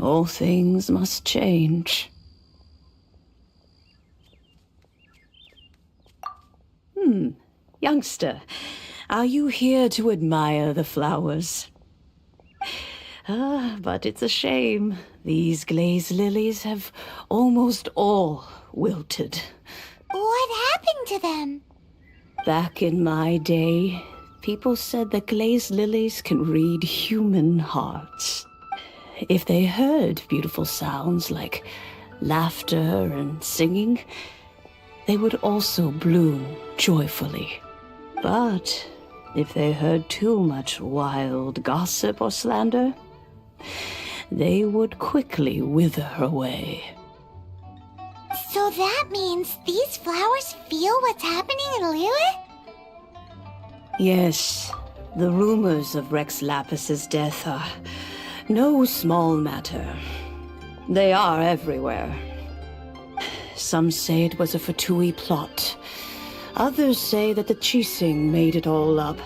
All things must change. Youngster, are you here to admire the flowers? But it's a shame. These glazed lilies have almost all wilted. What happened to them? Back in my day, people said that glazed lilies can read human hearts. If they heard beautiful sounds like laughter and singing, they would also bloom joyfully. But if they heard too much wild gossip or slander, they would quickly wither away. So that means these flowers feel what's happening in Liyue? Yes, the rumors of Rex Lapis's death are no small matter. They are everywhere. Some say it was a Fatui plot. Others say that the Qixing made it all up.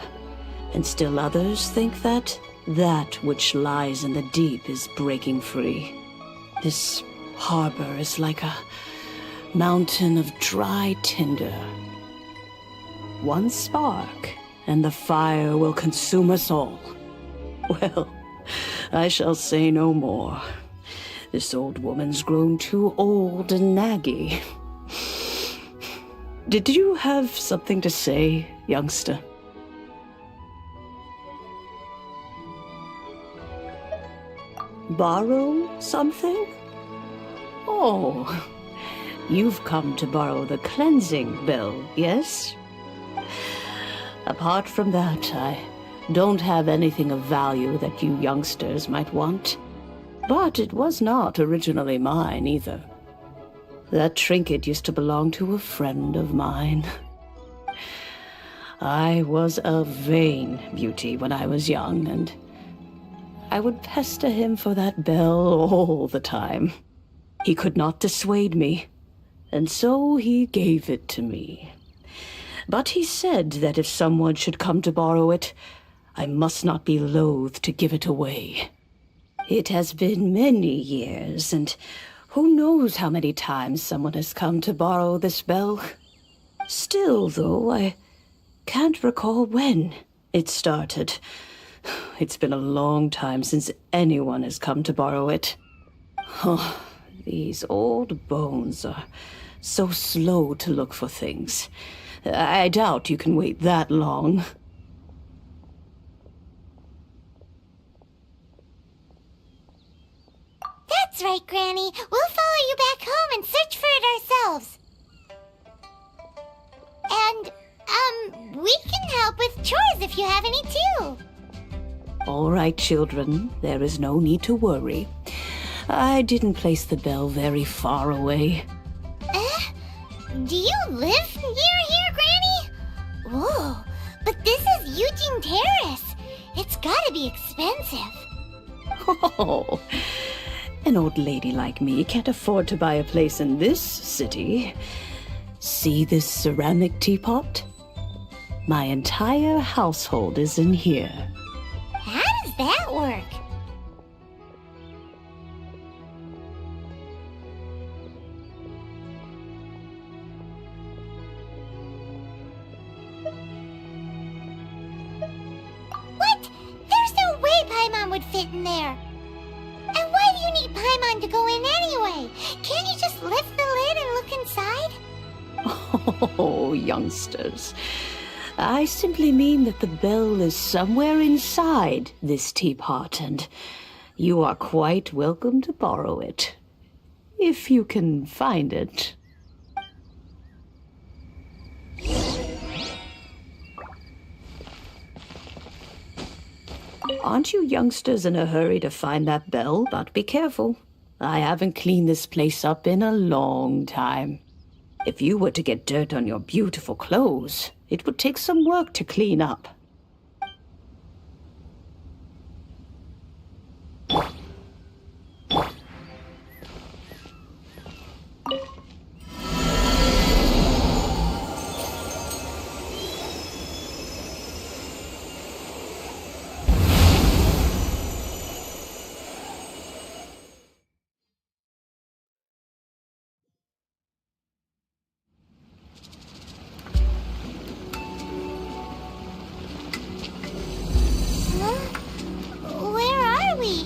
And still others think that which lies in the deep is breaking free. This harbor is like a mountain of dry tinder. One spark, and the fire will consume us all. Well, I shall say no more. This old woman's grown too old and naggy. Did you have something to say, youngster? Borrow something? Oh, you've come to borrow the cleansing bell, yes? Apart from that, I don't have anything of value that you youngsters might want. But it was not originally mine, either. That trinket used to belong to a friend of mine. I was a vain beauty when I was young, and I would pester him for that bell all the time. He could not dissuade me, and so he gave it to me. But he said that if someone should come to borrow it, I must not be loath to give it away. It has been many years, and who knows how many times someone has come to borrow this bell. Still, though, I can't recall when it started. It's been a long time since anyone has come to borrow it. Oh, these old bones are so slow to look for things. I doubt you can wait that long. That's right, Granny. We'll follow you back home and search for it ourselves. And, we can help with chores if you have any too. All right, children. There is no need to worry. I didn't place the bell very far away. Do you live near here, Granny? Whoa, but this is Eugene Terrace. It's gotta be expensive. Oh, an old lady like me can't afford to buy a place in this city. See this ceramic teapot? My entire household is in here. How does that work? What? There's no way Paimon would fit in there. And why do you need Paimon to go in anyway? Can't you just lift the lid and look inside? Oh, youngsters. I simply mean that the bell is somewhere inside this teapot, and you are quite welcome to borrow it, if you can find it. Aren't you youngsters in a hurry to find that bell? But be careful. I haven't cleaned this place up in a long time. If you were to get dirt on your beautiful clothes, it would take some work to clean up. Where are we?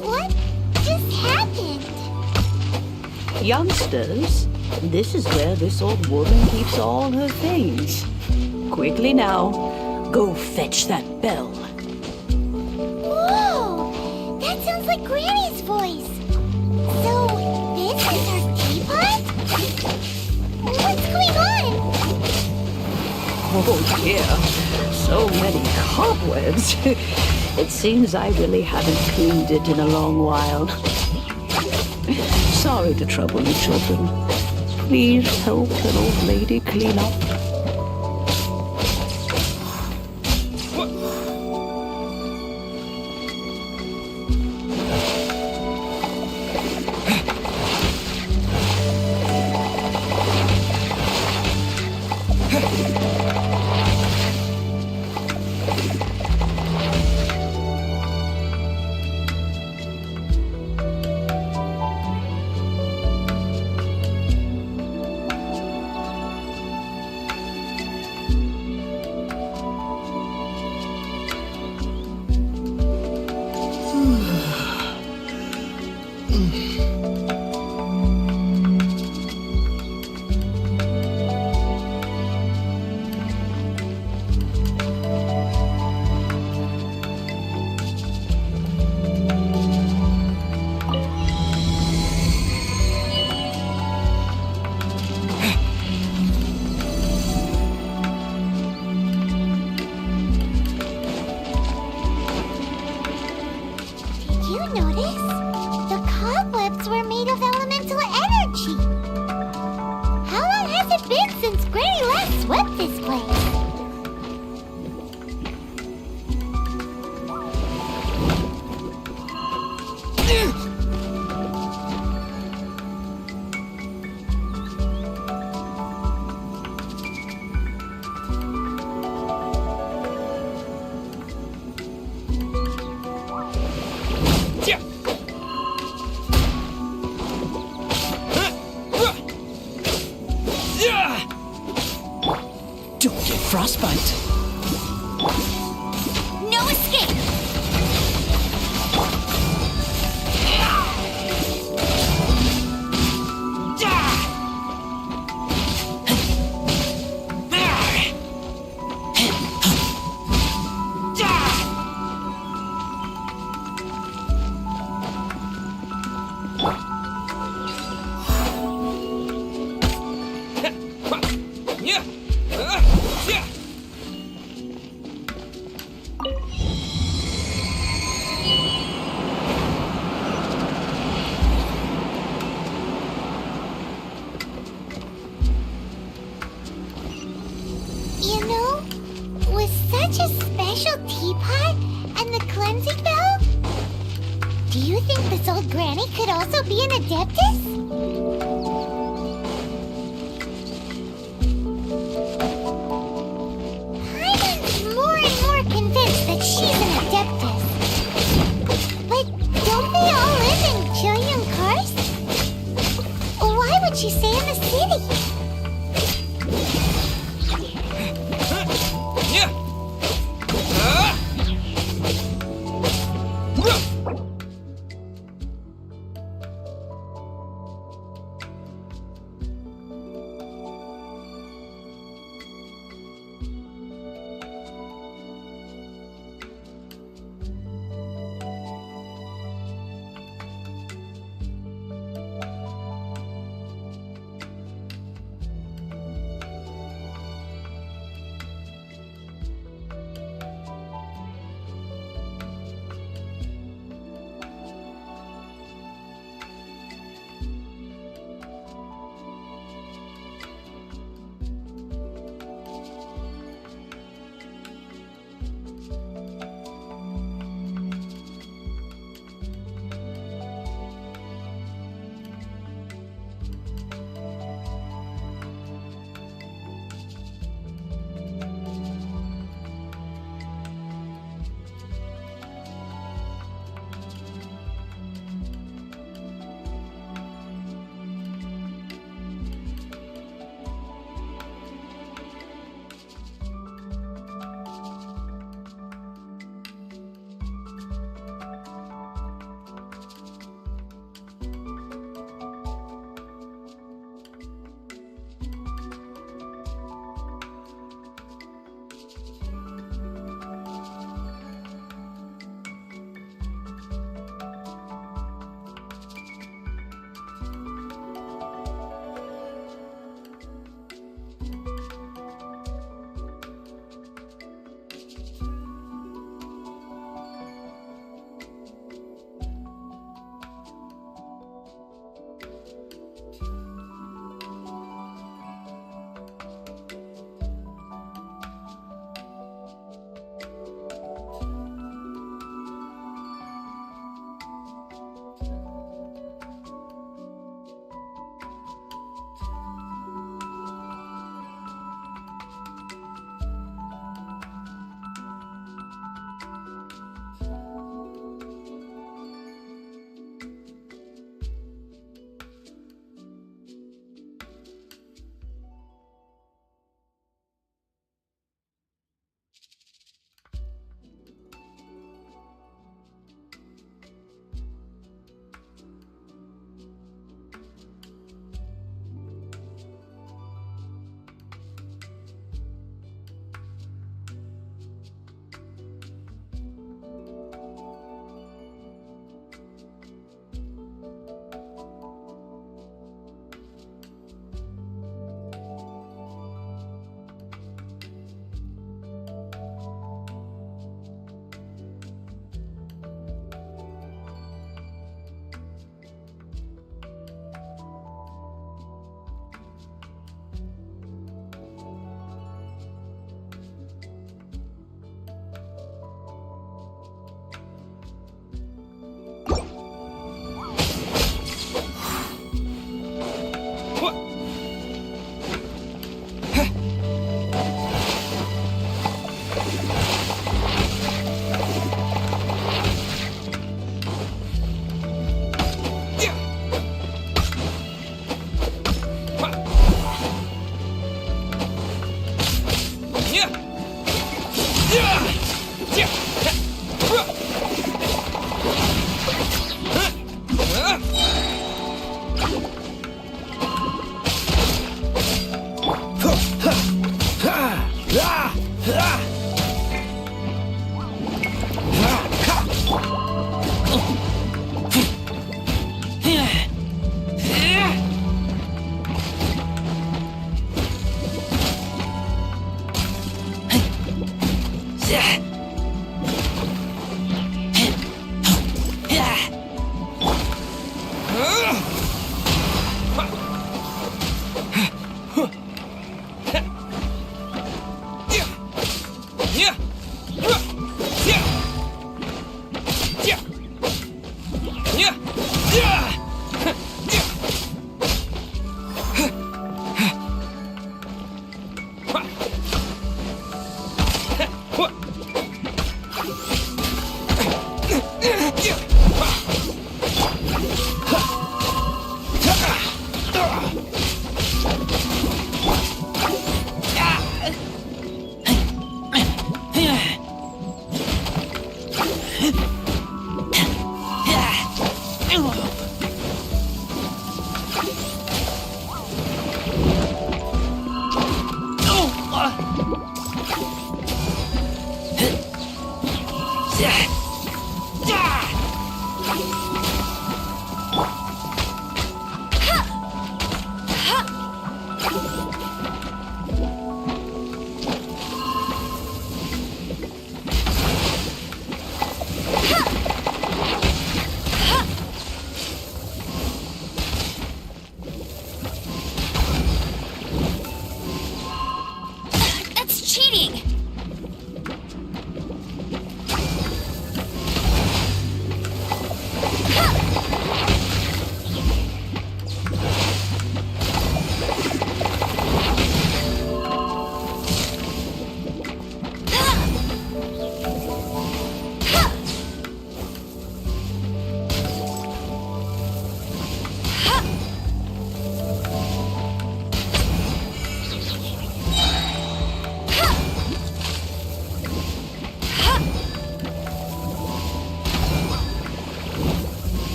What just happened? Youngsters, this is where this old woman keeps all her things. Quickly now, go fetch that bell. Whoa! That sounds like Granny's voice. So, this is her teapot? What's going on? Oh dear, so many cobwebs. It seems I really haven't cleaned it in a long while. Sorry to trouble you, children. Please help an old lady clean up. Frostbite. No escape! You know, with such a special teapot and the cleansing bell, do you think this old granny could also be an Adeptus? I'm more and more convinced that she's an Adeptus. But don't they all live in Julian Karst? Why would she stay in the city? That's cheating!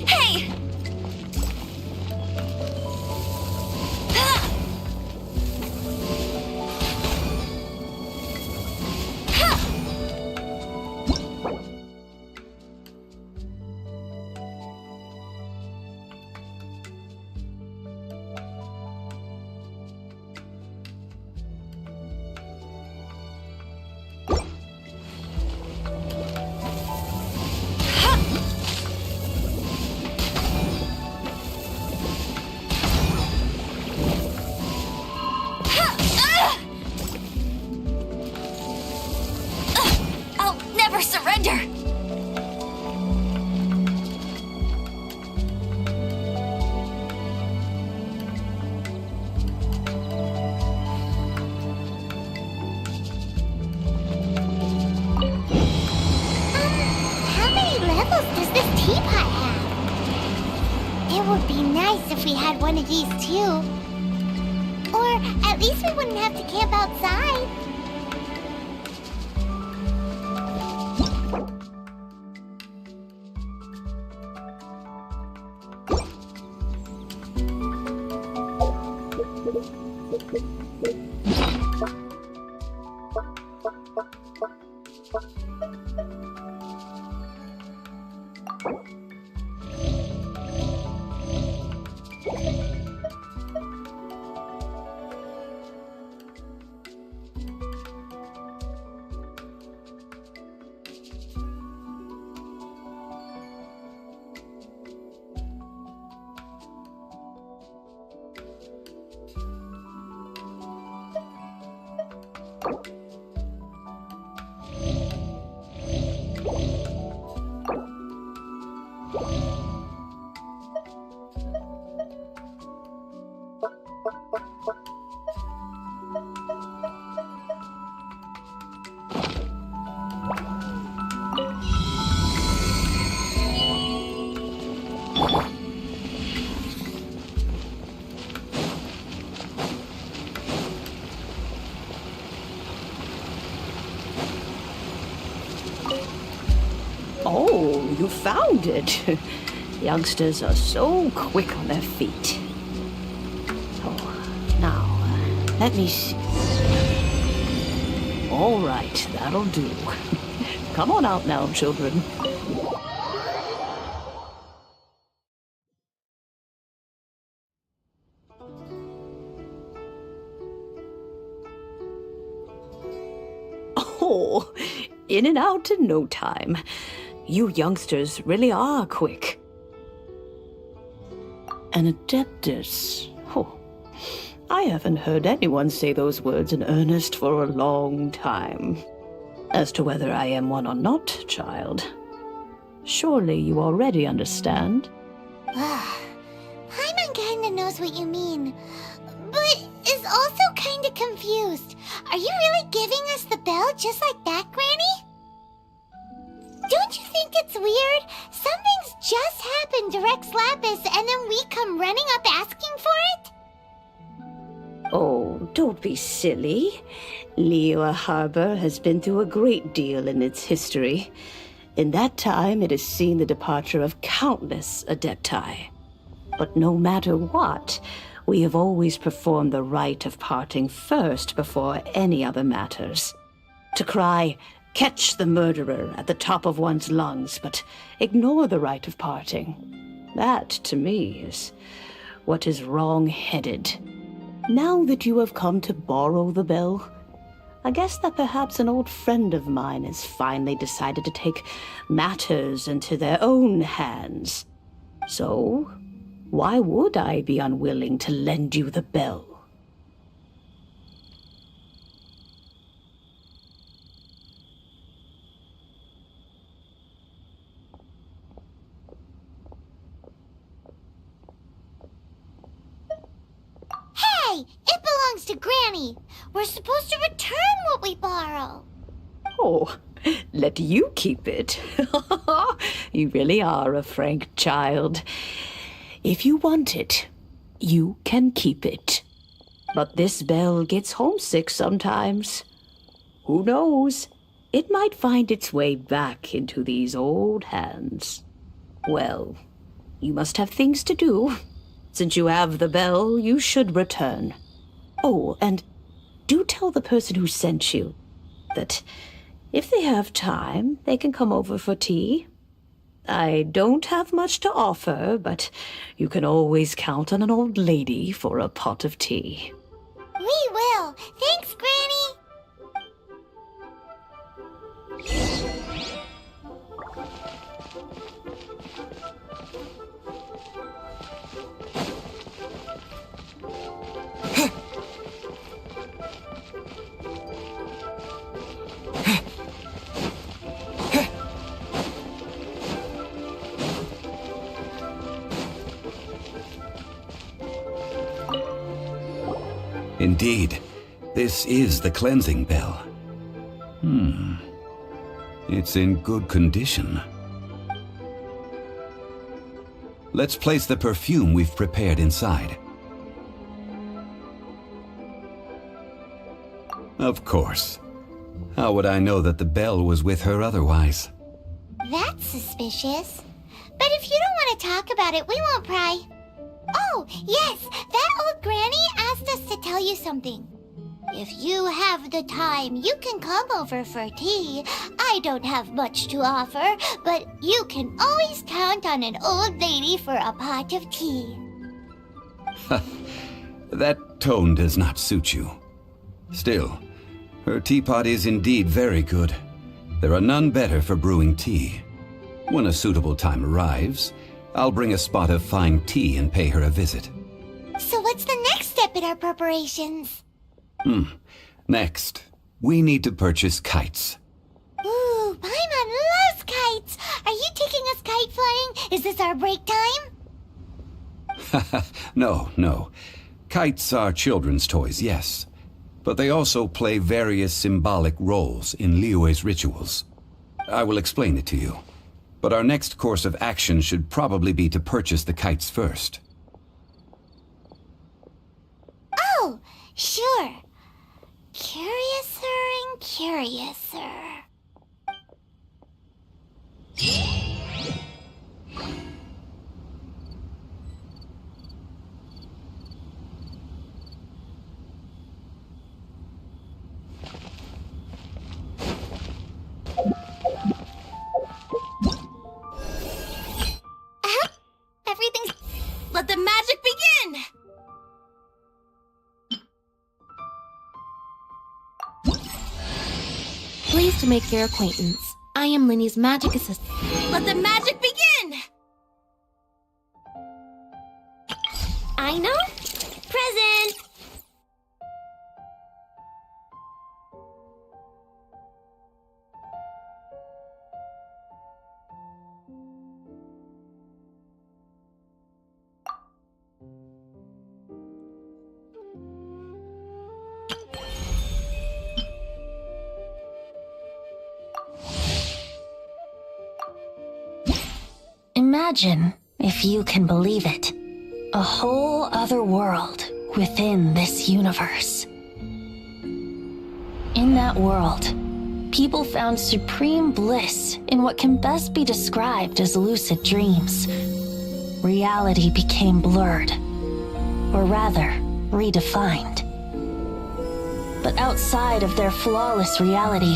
Hey! I'll never surrender! How many levels does this teapot have? It would be nice if we had one of these too. Or at least we wouldn't have to camp outside. found it. Youngsters are so quick on their feet. Oh, now, let me see. All right, that'll do. Come on out now, children. Oh, in and out in no time. You youngsters really are quick. An Adeptus? Oh, I haven't heard anyone say those words in earnest for a long time. As to whether I am one or not, child, surely you already understand. Paimon kinda knows what you mean, but is also kinda confused. Are you really giving us the bell just like that, Granny? Don't you think it's weird? Something's just happened to Rex Lapis and then we come running up asking for it? Oh, don't be silly. Liyue Harbor has been through a great deal in its history. In that time, it has seen the departure of countless Adepti. But no matter what, we have always performed the rite of parting first before any other matters. To cry, "Catch the murderer," at the top of one's lungs, but ignore the rite of parting. That, to me, is what is wrong-headed. Now that you have come to borrow the bell, I guess that perhaps an old friend of mine has finally decided to take matters into their own hands. So, why would I be unwilling to lend you the bell? Hey, it belongs to Granny. We're supposed to return what we borrow. Oh, let you keep it. You really are a frank child. If you want it, you can keep it. But this bell gets homesick sometimes. Who knows? It might find its way back into these old hands. Well, you must have things to do. Since you have the bell, you should return. Oh, and do tell the person who sent you that if they have time, they can come over for tea. I don't have much to offer, but you can always count on an old lady for a pot of tea. We will. Thanks, Granny. Indeed, this is the cleansing bell. It's in good condition. Let's place the perfume we've prepared inside. Of course. How would I know that the bell was with her otherwise? That's suspicious. But if you don't want to talk about it, we won't pry. Oh, yes, that old granny asked us to tell you something. If you have the time, you can come over for tea. I don't have much to offer, but you can always count on an old lady for a pot of tea. That tone does not suit you. Still, her teapot is indeed very good. There are none better for brewing tea. When a suitable time arrives, I'll bring a spot of fine tea and pay her a visit. So what's the next step in our preparations? Next, we need to purchase kites. Ooh, Paimon loves kites! Are you taking us kite flying? Is this our break time? No. Kites are children's toys, yes. But they also play various symbolic roles in Liyue's rituals. I will explain it to you. But our next course of action should probably be to purchase the kites first. Oh, sure. Curiouser and curiouser. to make your acquaintance. I am Linny's magic assistant. Let the magic begin! Aino? Present! Imagine, if you can believe it, a whole other world within this universe. In that world, people found supreme bliss in what can best be described as lucid dreams. Reality became blurred, or rather, redefined. But outside of their flawless reality,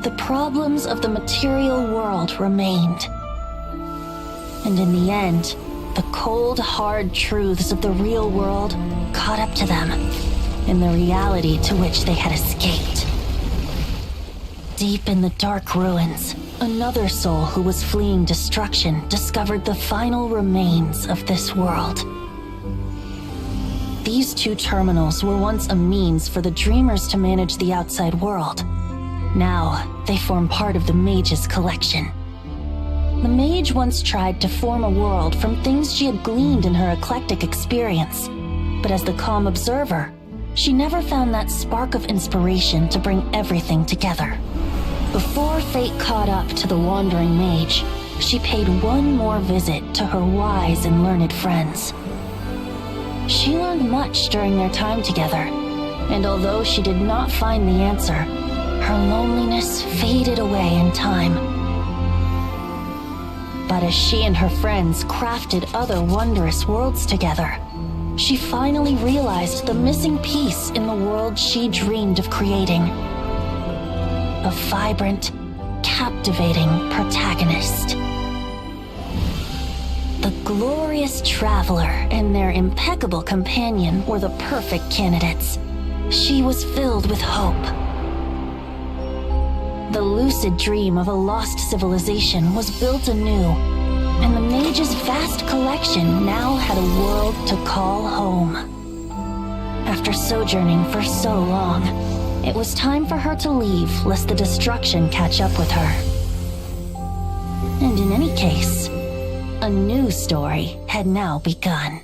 the problems of the material world remained. And in the end, the cold, hard truths of the real world caught up to them in the reality to which they had escaped. Deep in the dark ruins, another soul who was fleeing destruction discovered the final remains of this world. These two terminals were once a means for the dreamers to manage the outside world. Now, they form part of the mage's collection. The mage once tried to form a world from things she had gleaned in her eclectic experience, but as the calm observer, she never found that spark of inspiration to bring everything together. Before fate caught up to the wandering mage, she paid one more visit to her wise and learned friends. She learned much during their time together, and although she did not find the answer, her loneliness faded away in time. But as she and her friends crafted other wondrous worlds together, she finally realized the missing piece in the world she dreamed of creating. A vibrant, captivating protagonist. The glorious traveler and their impeccable companion were the perfect candidates. She was filled with hope. The lucid dream of a lost civilization was built anew, and the mage's vast collection now had a world to call home. After sojourning for so long, it was time for her to leave lest the destruction catch up with her. And in any case, a new story had now begun.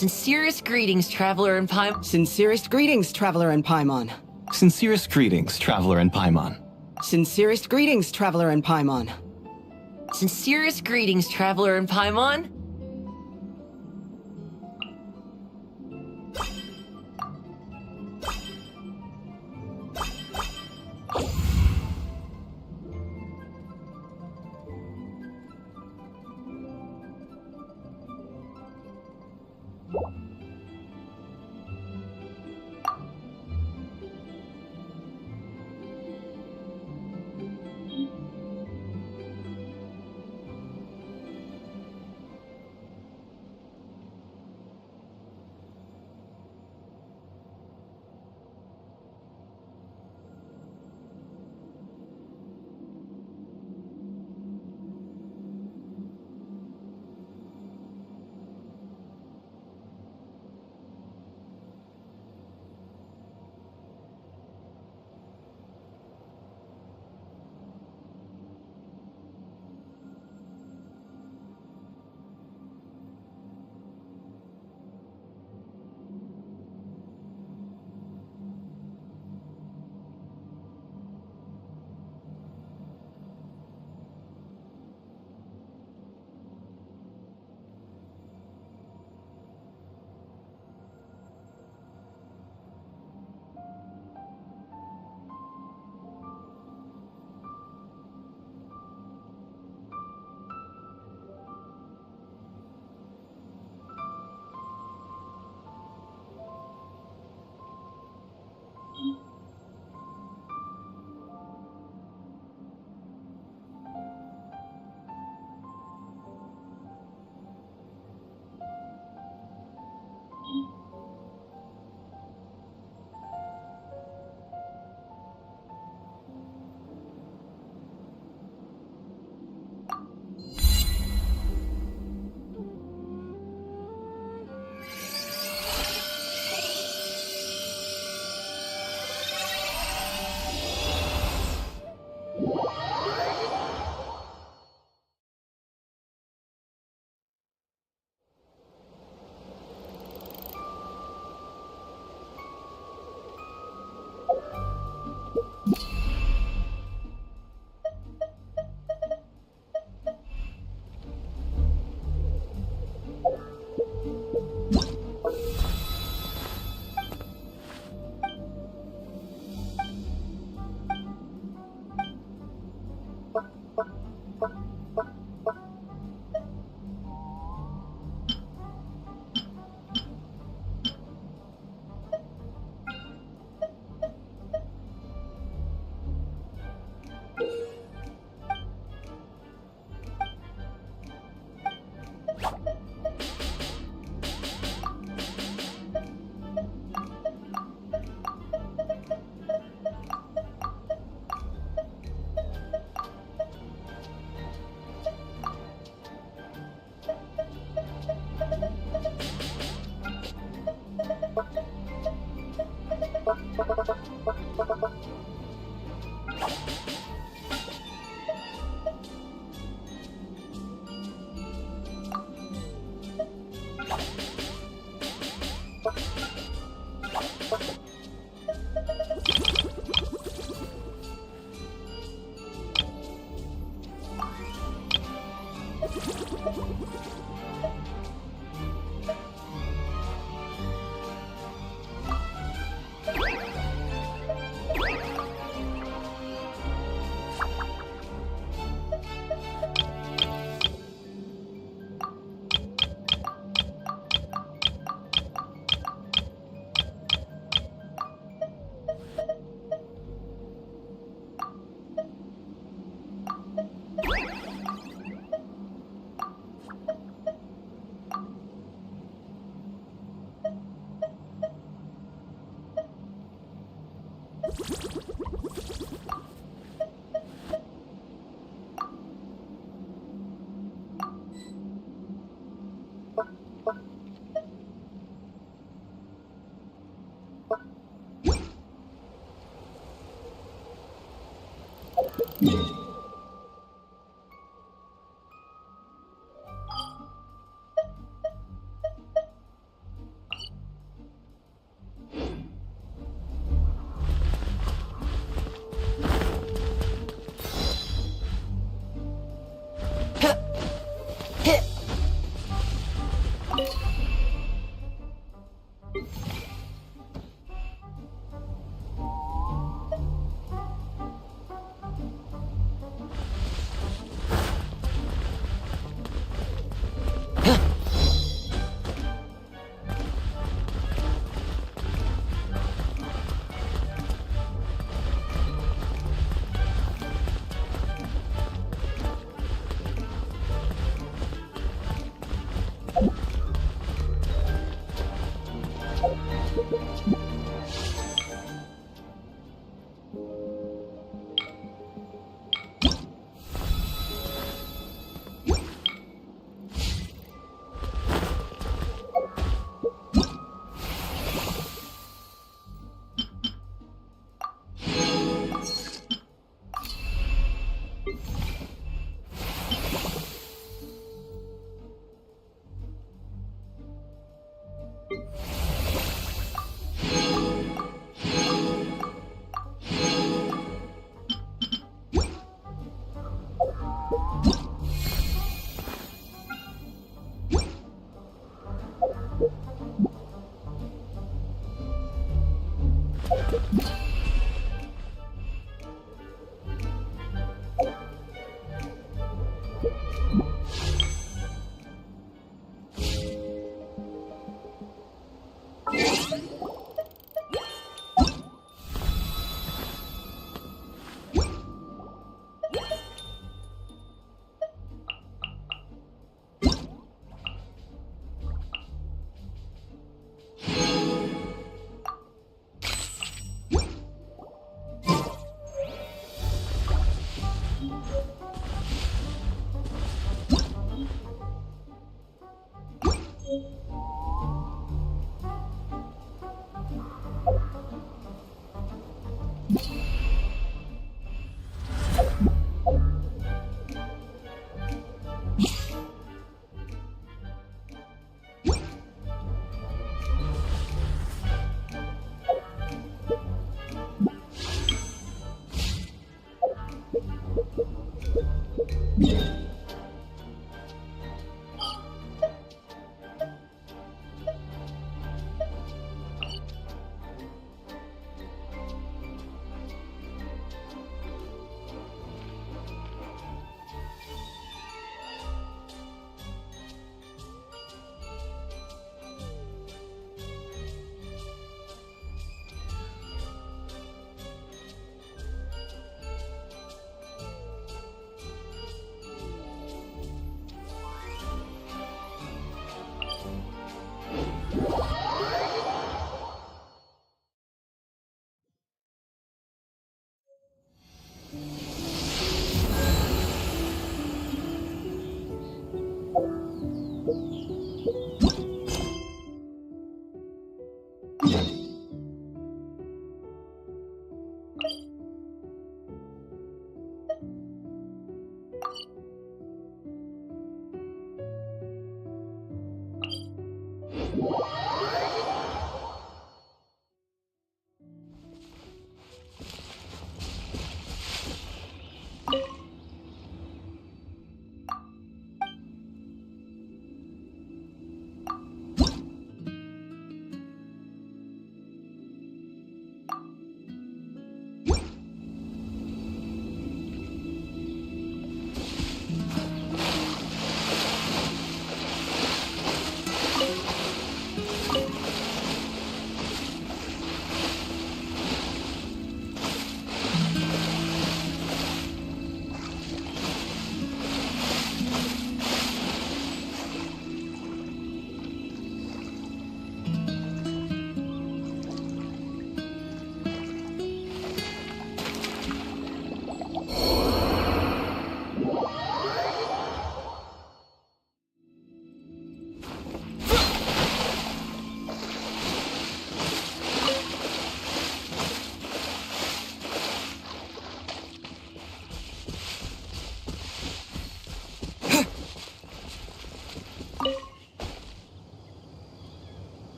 Sincerest greetings, traveler in Paimon. Sincerest greetings, traveler in Paimon. Sincerest greetings, traveler in Paimon. Sincerest greetings, traveler in Paimon. Sincerest greetings, traveler in Paimon.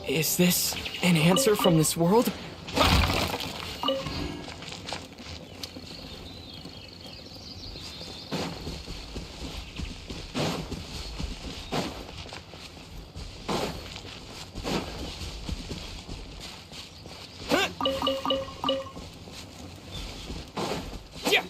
Is this an answer from this world? Yeah.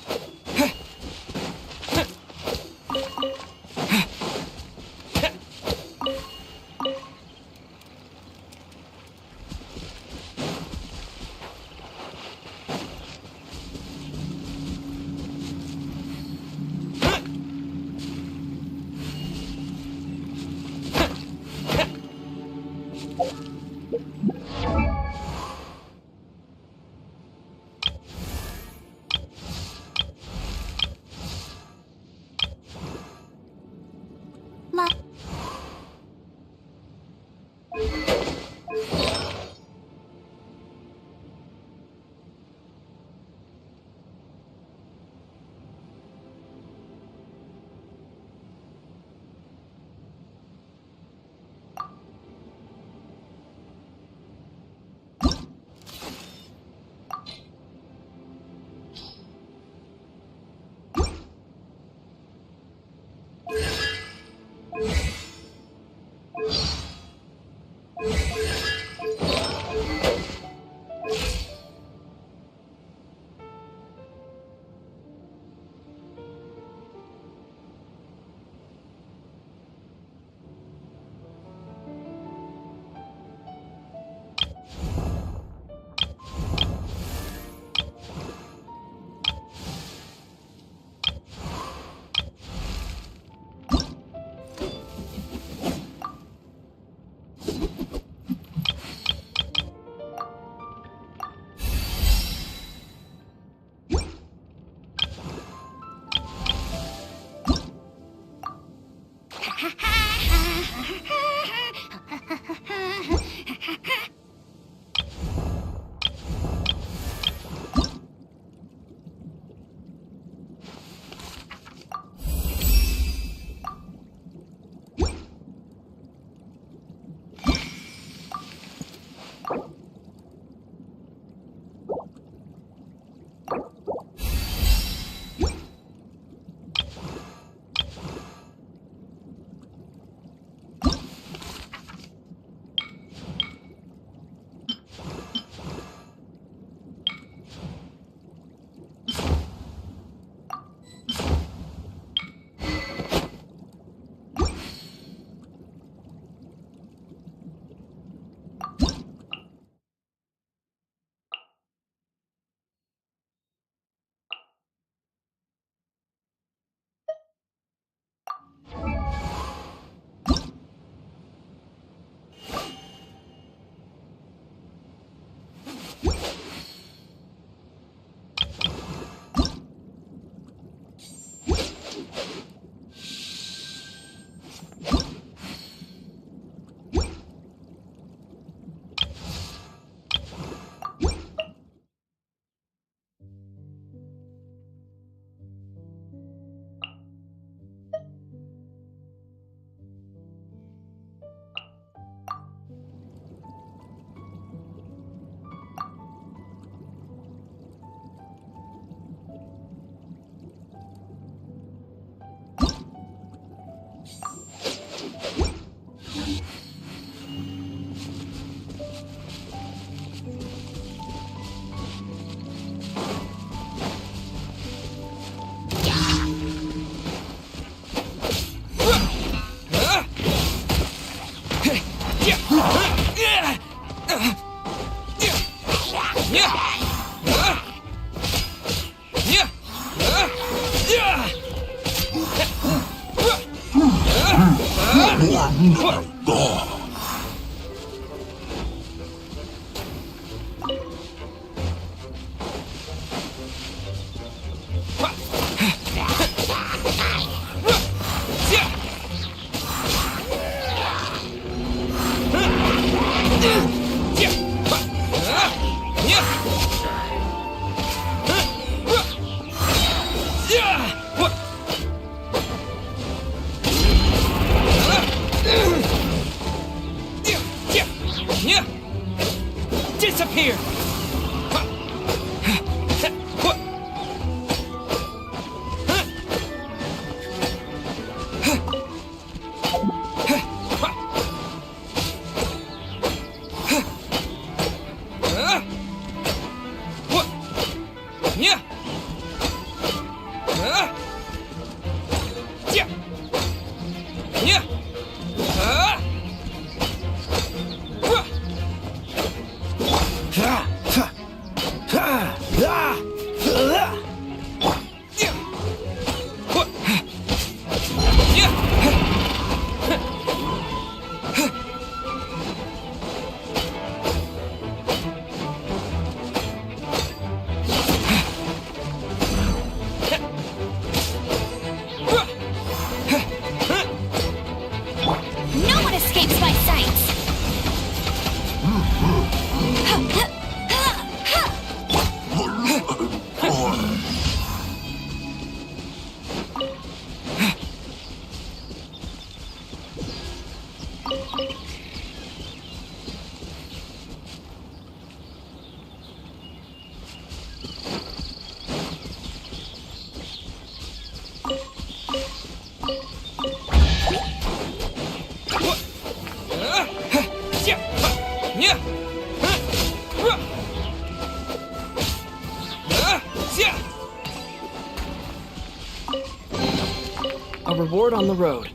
Disappear! No one escapes my sights! A reward on the road.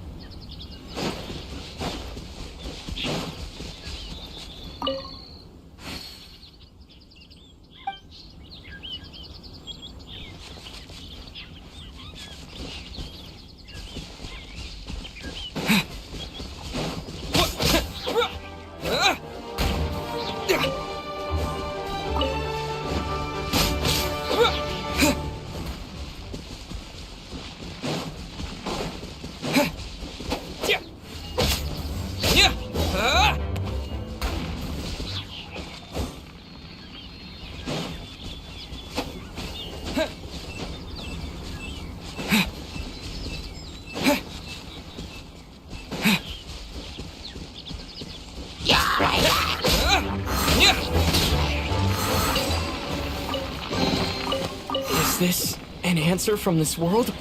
Is this an answer from this world?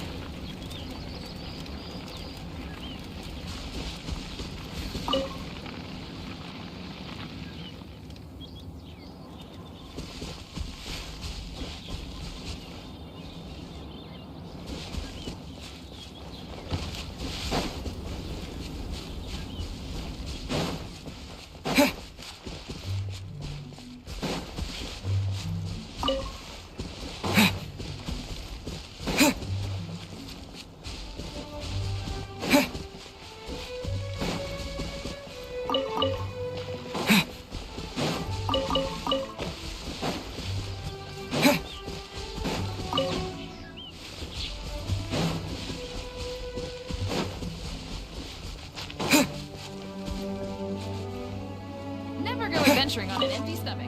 Never go adventuring on an empty stomach.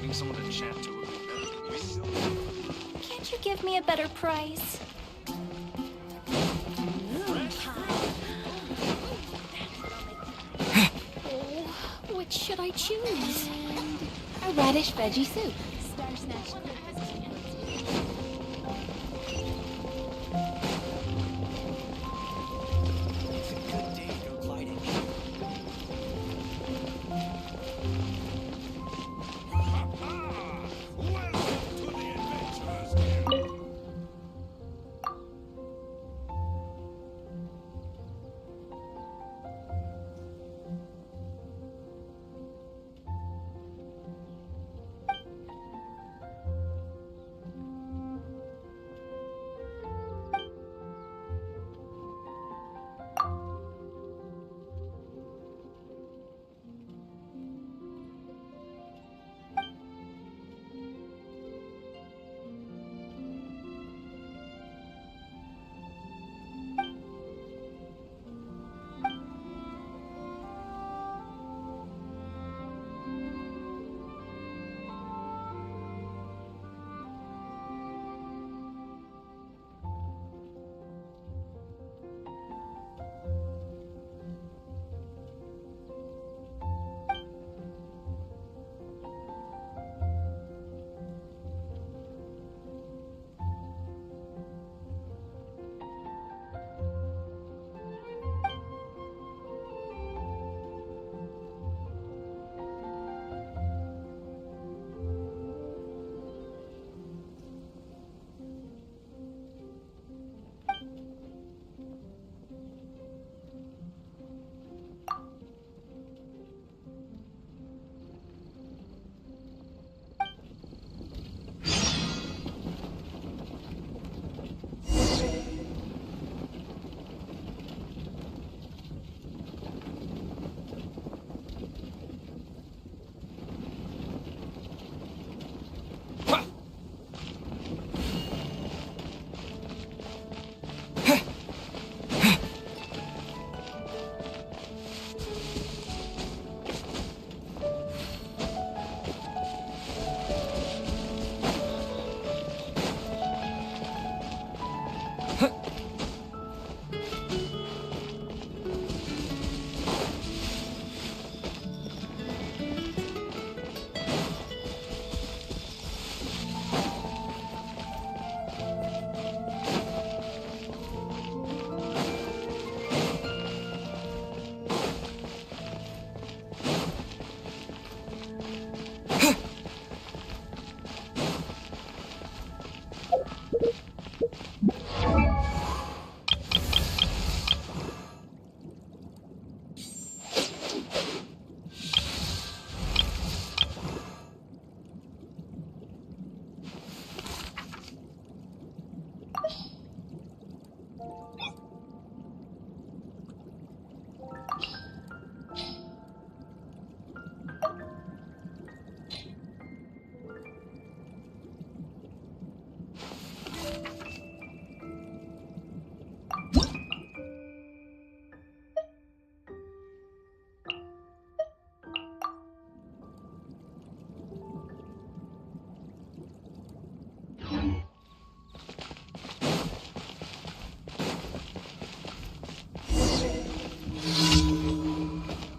Asking someone to chat to would be better than me. Can't you give me a better price? Which should I choose? A radish veggie soup. It's a good day to go gliding.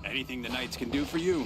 Anything the Knights can do for you.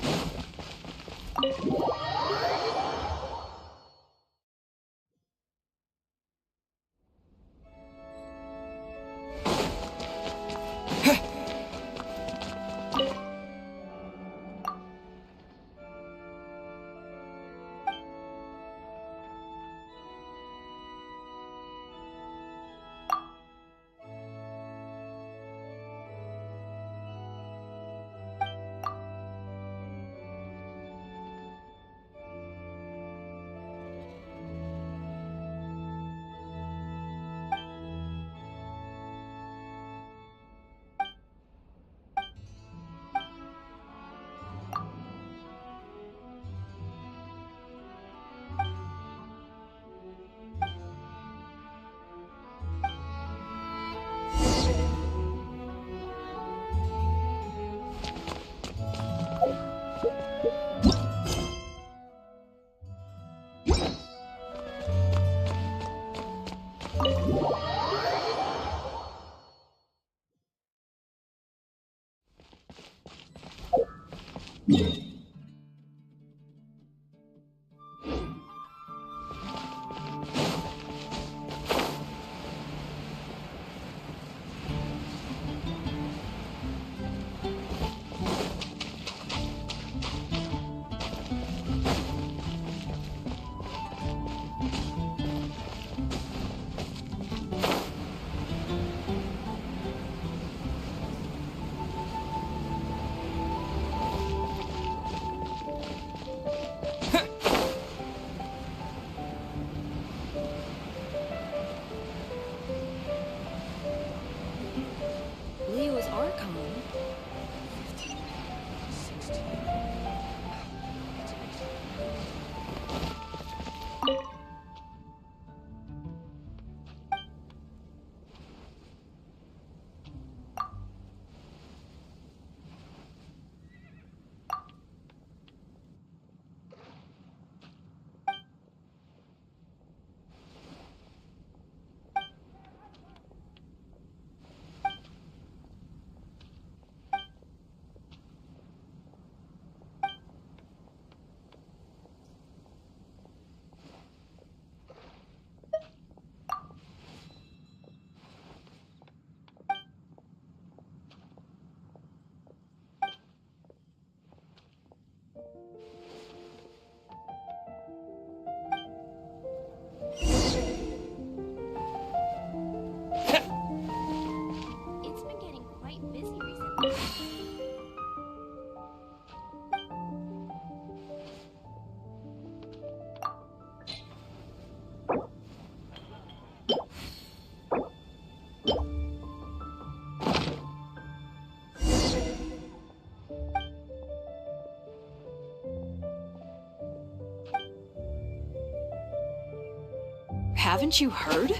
Haven't you heard?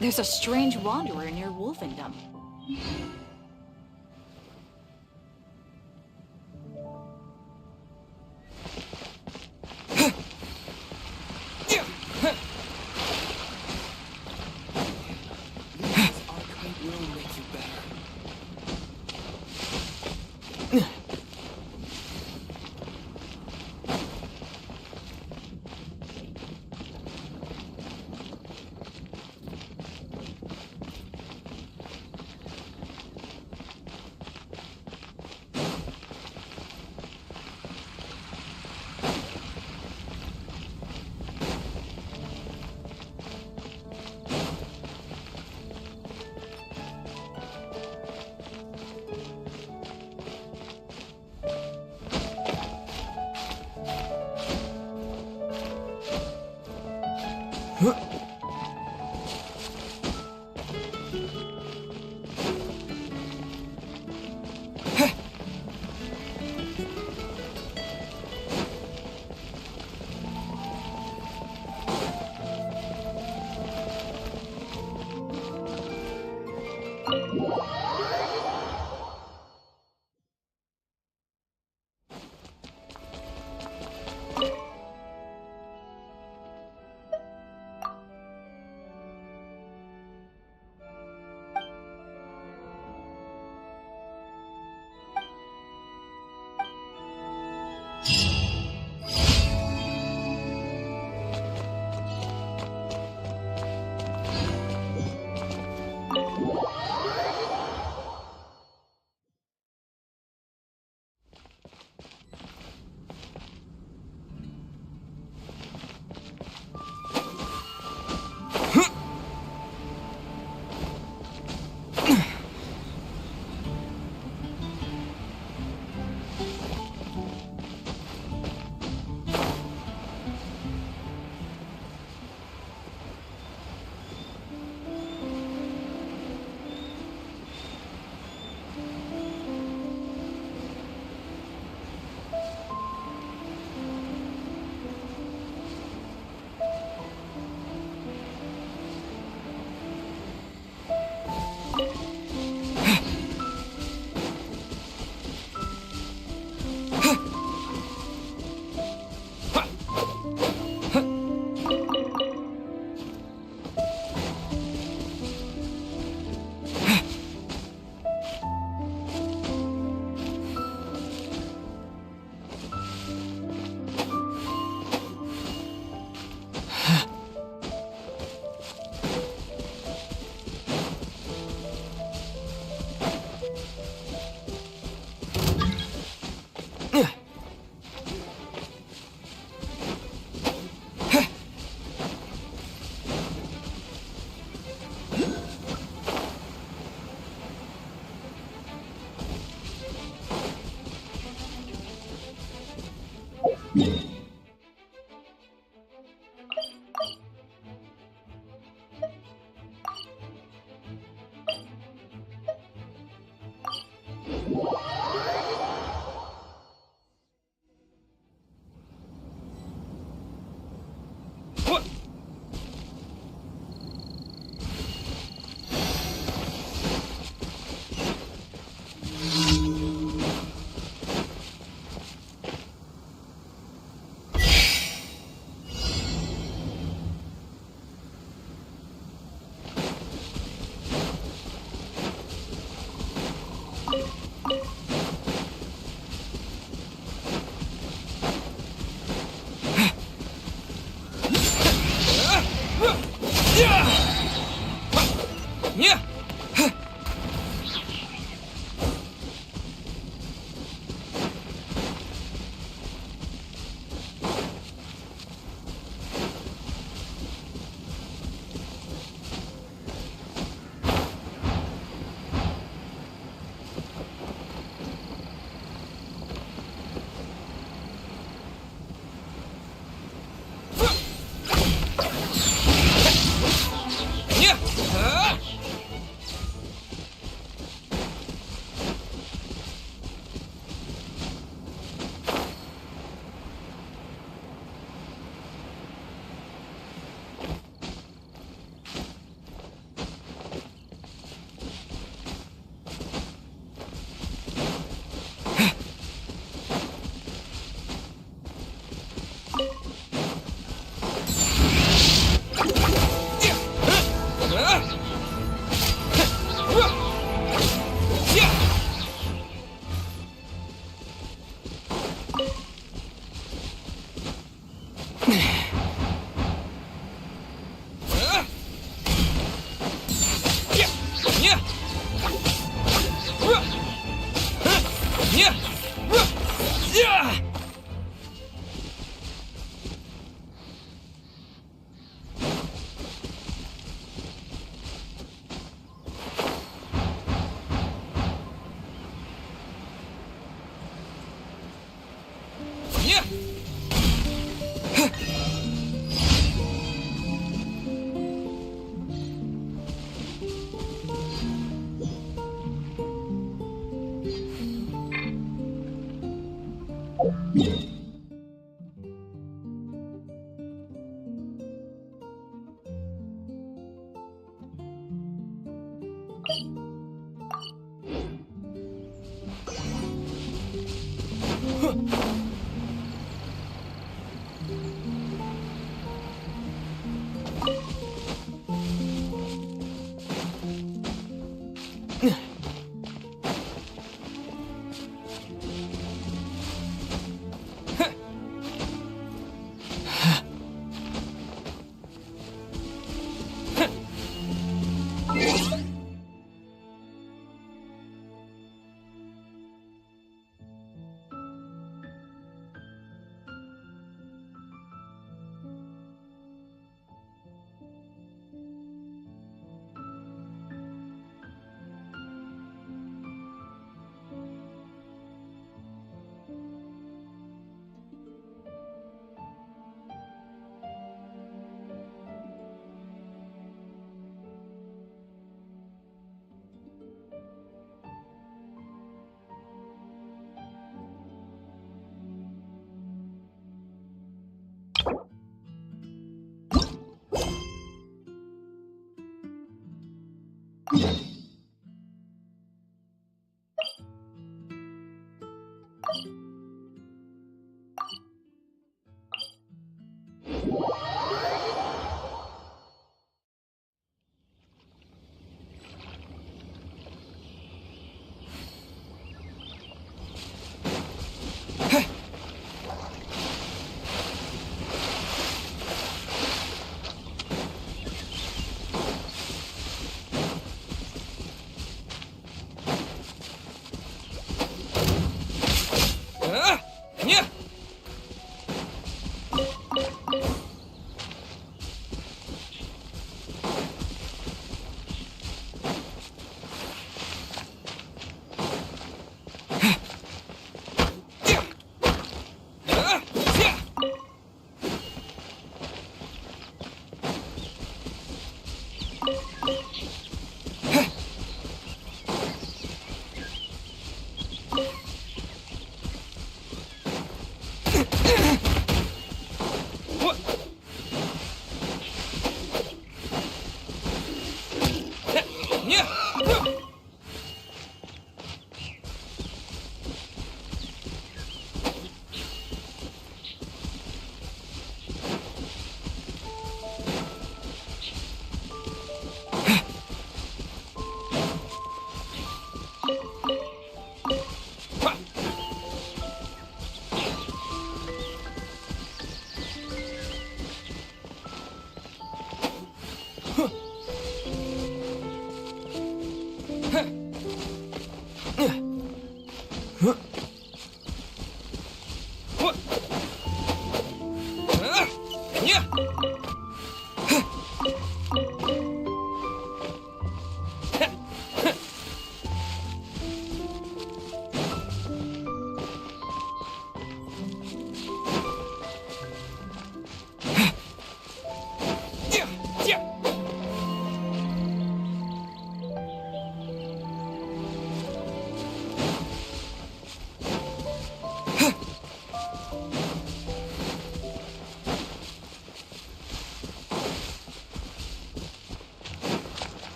There's a strange wanderer near Wolfendom.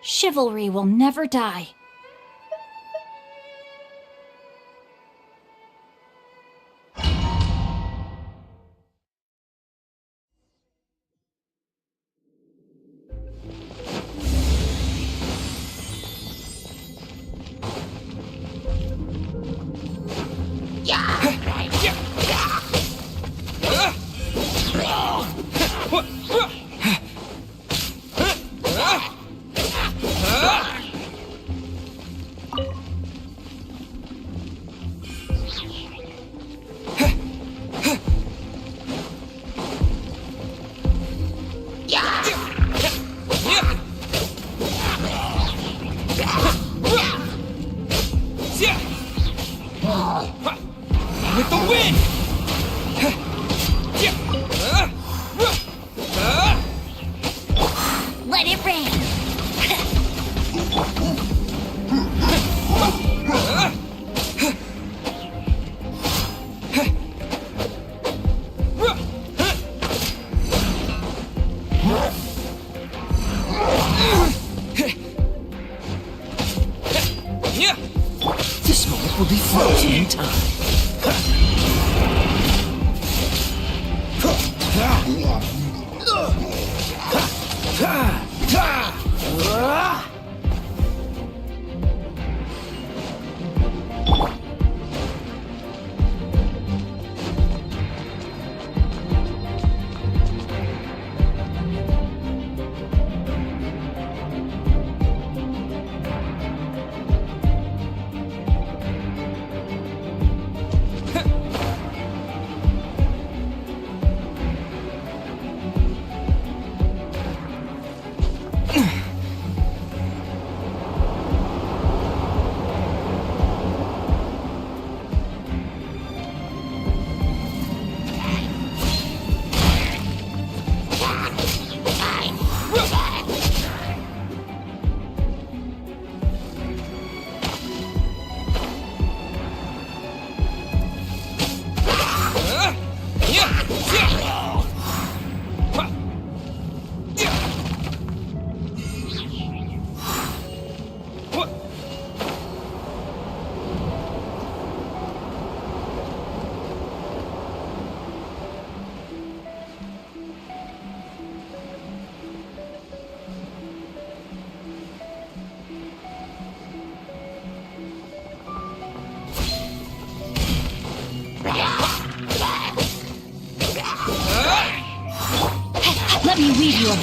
Chivalry will never die. With the wind! Let it rain. This moment will be frozen in time.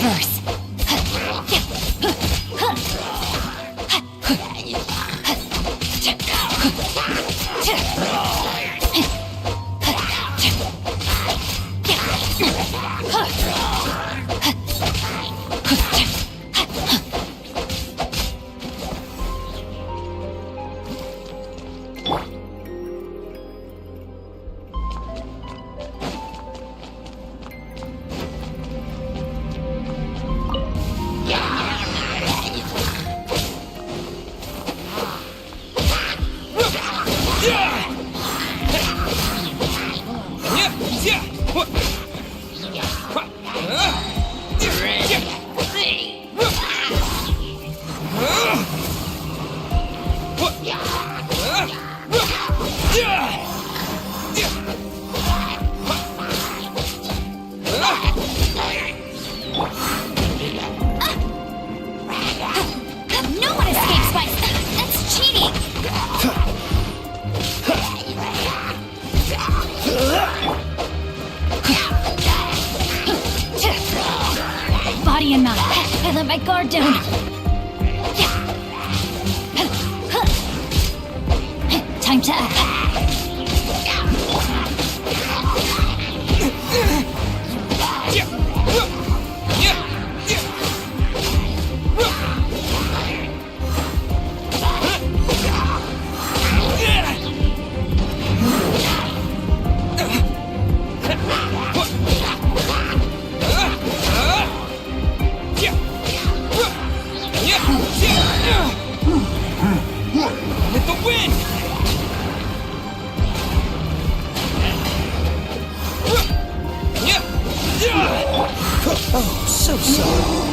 reverse. No one escapes by... That's cheating! Body and mind. I let my guard down. Time to act. With the wind! Oh, so sorry.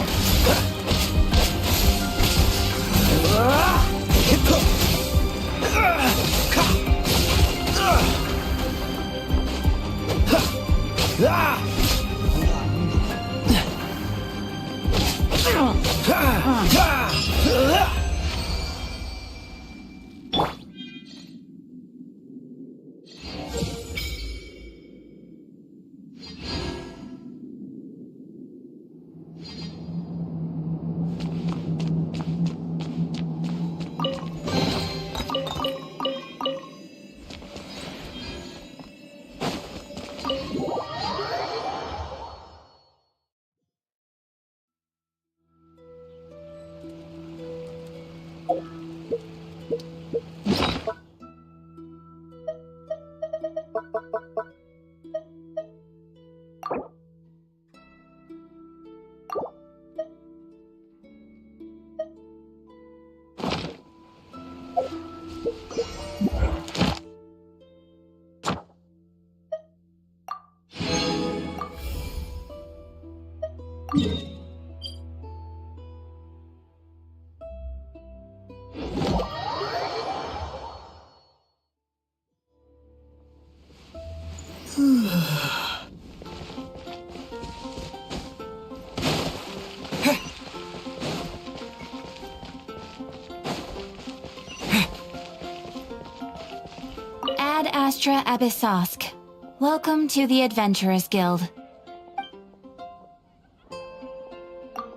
Ad Astra Abyssosk. Welcome to the Adventurers Guild.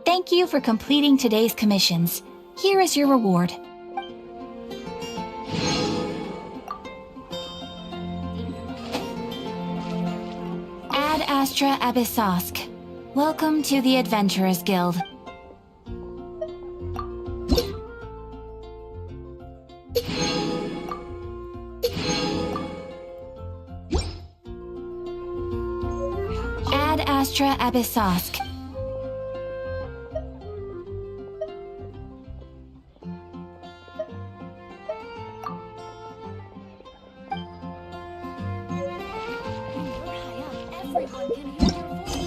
Thank you for completing today's commissions. Here is your reward. Ad Astra Abyssosk. Welcome to the Adventurers Guild. Ad Astra Abyssosk. Everyone can hear your voice.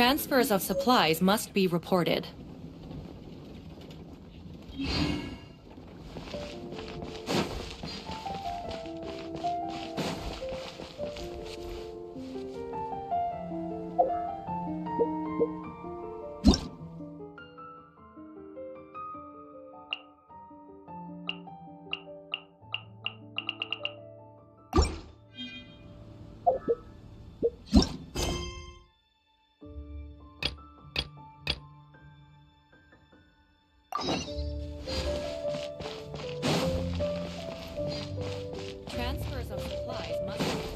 Transfers of supplies must be reported. Transfers of supplies must be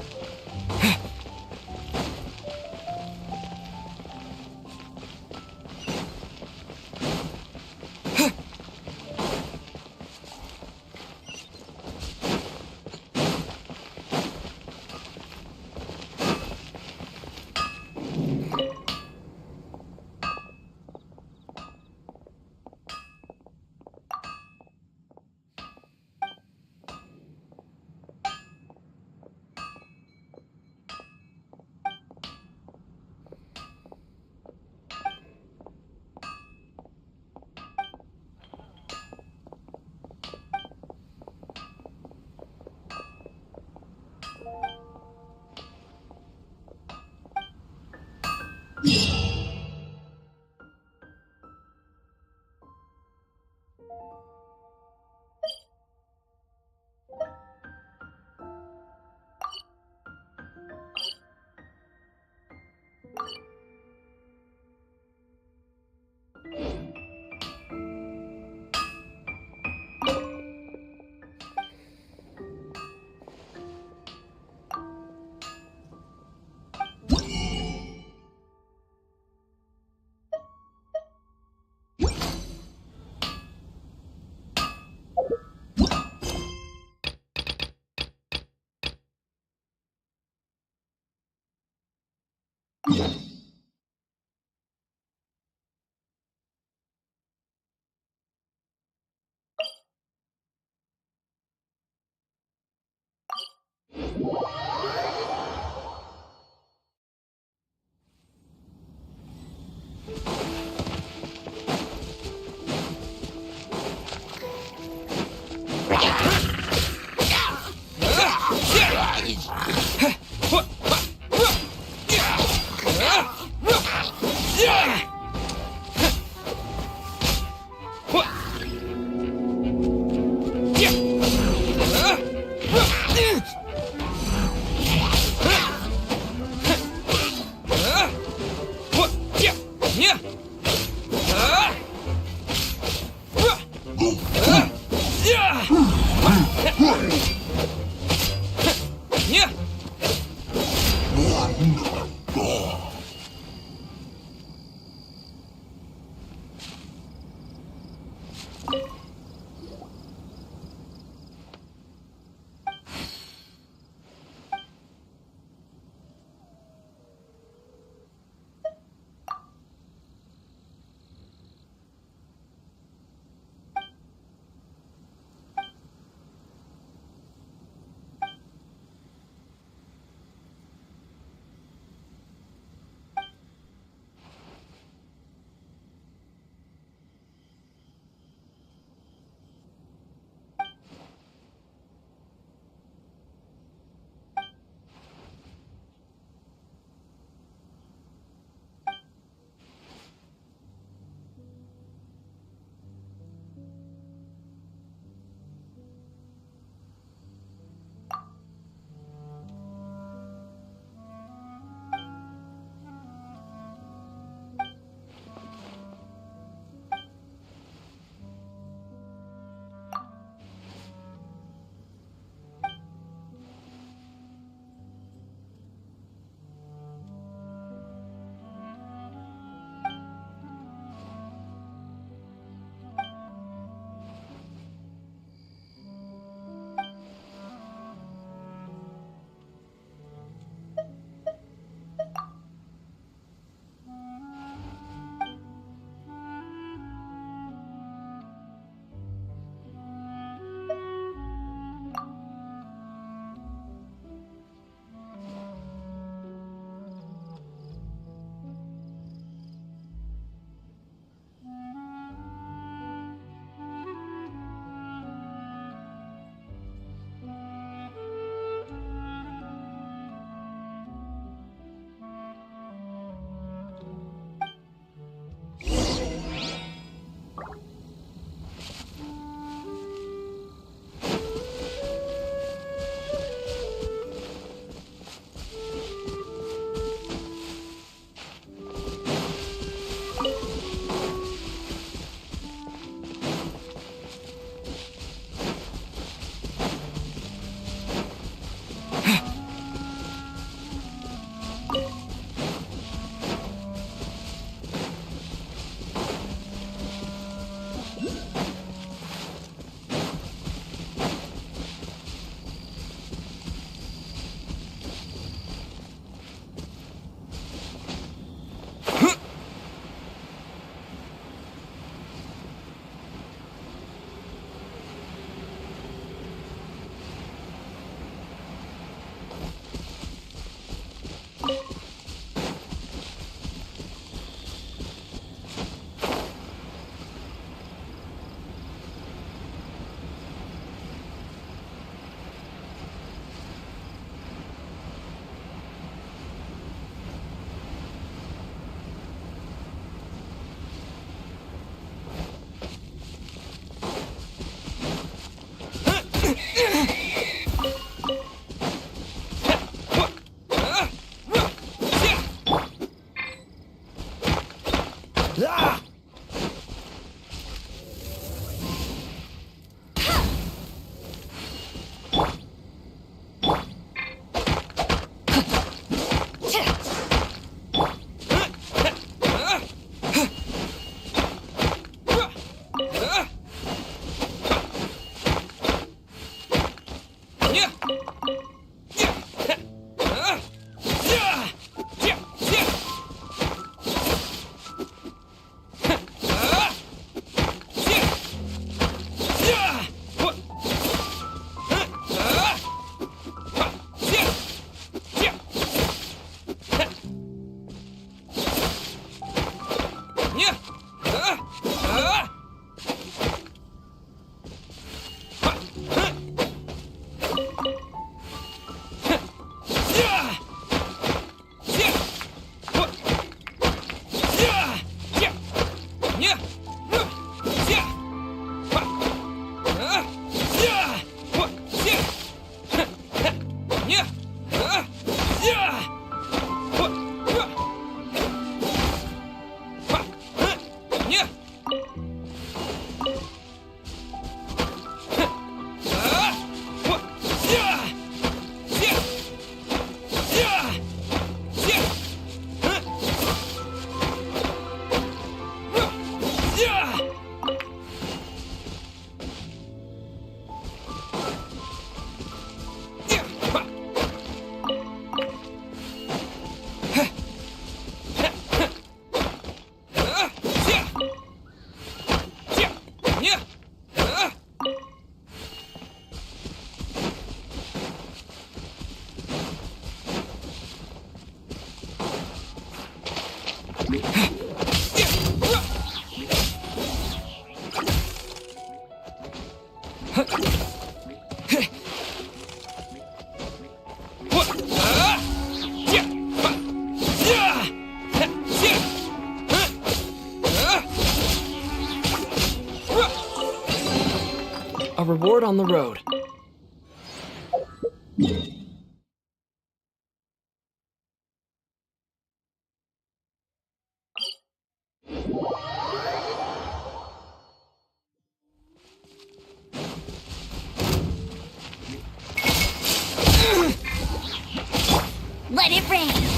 Ah! A reward on the road. Let it rain!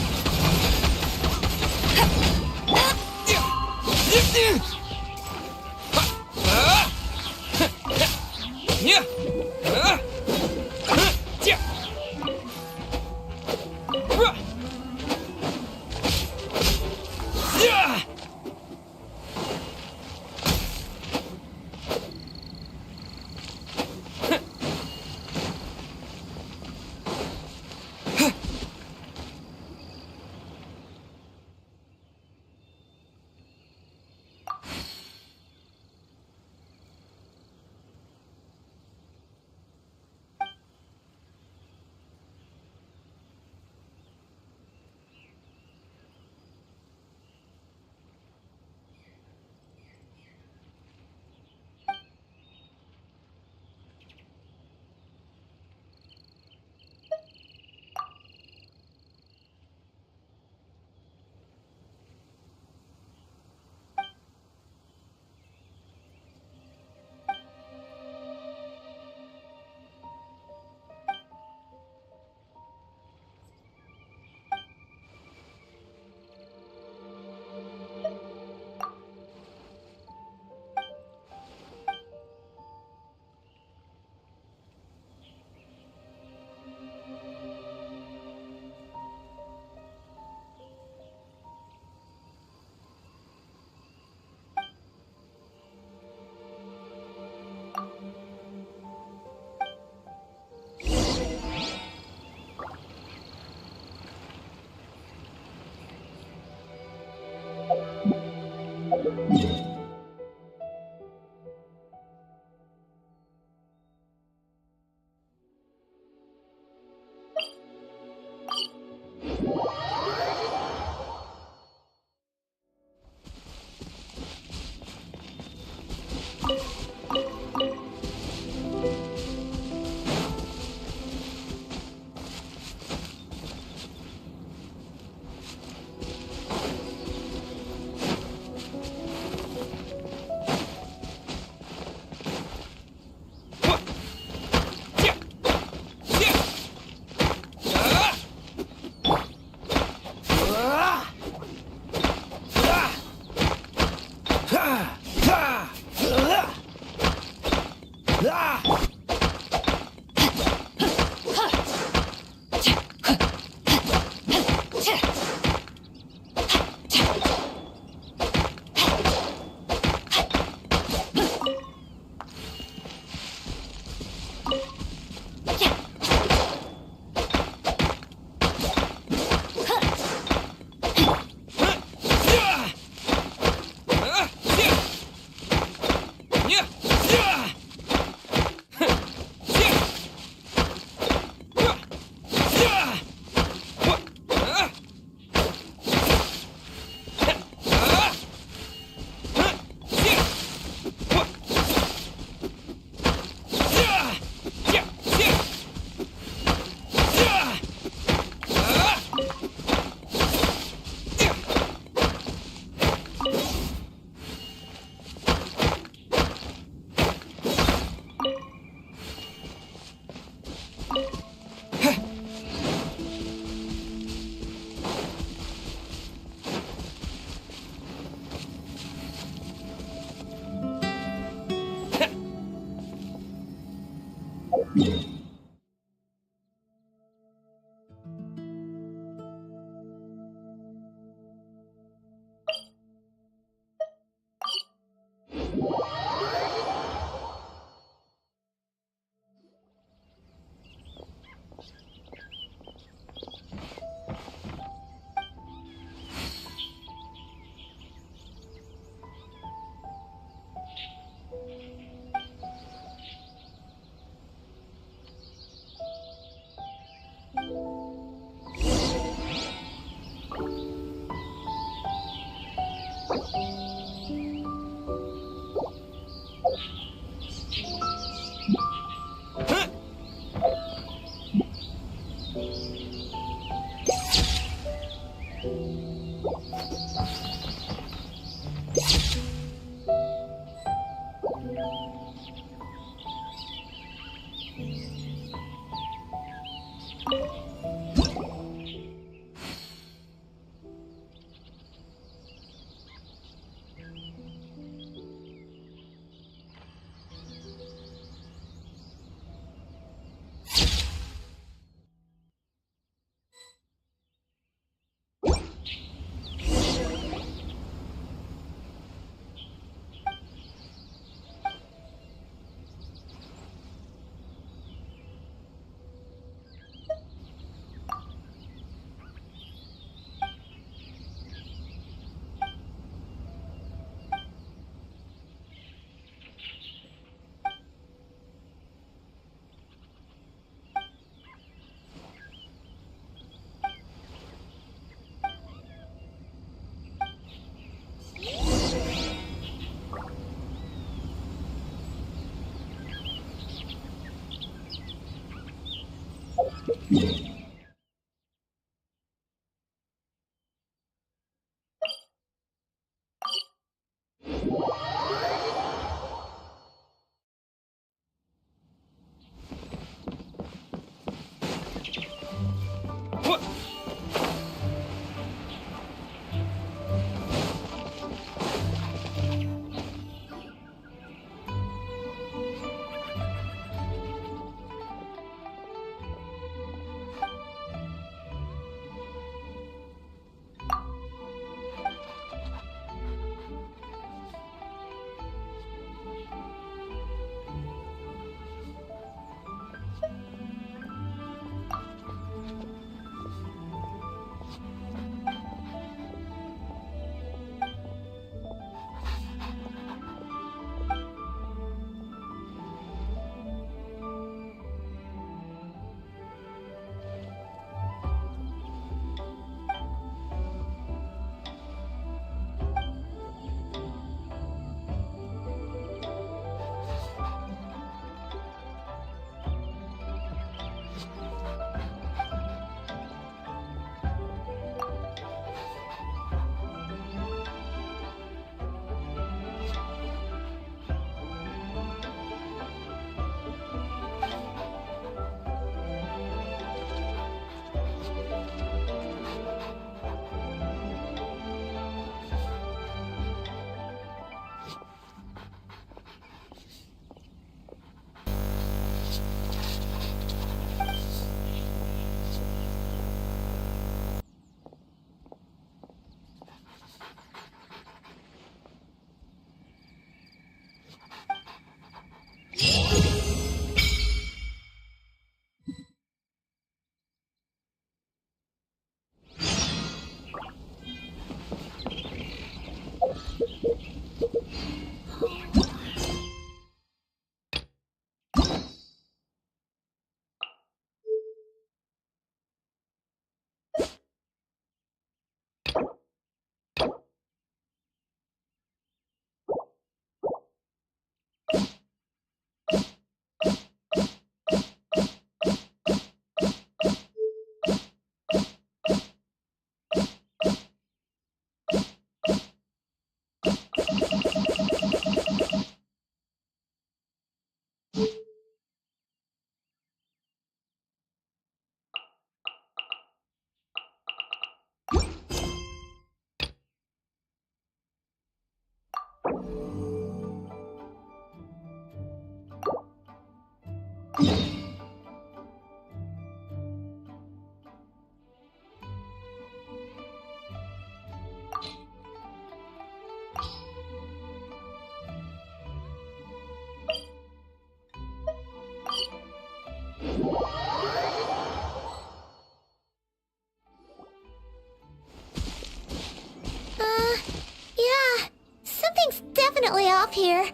definitely off here.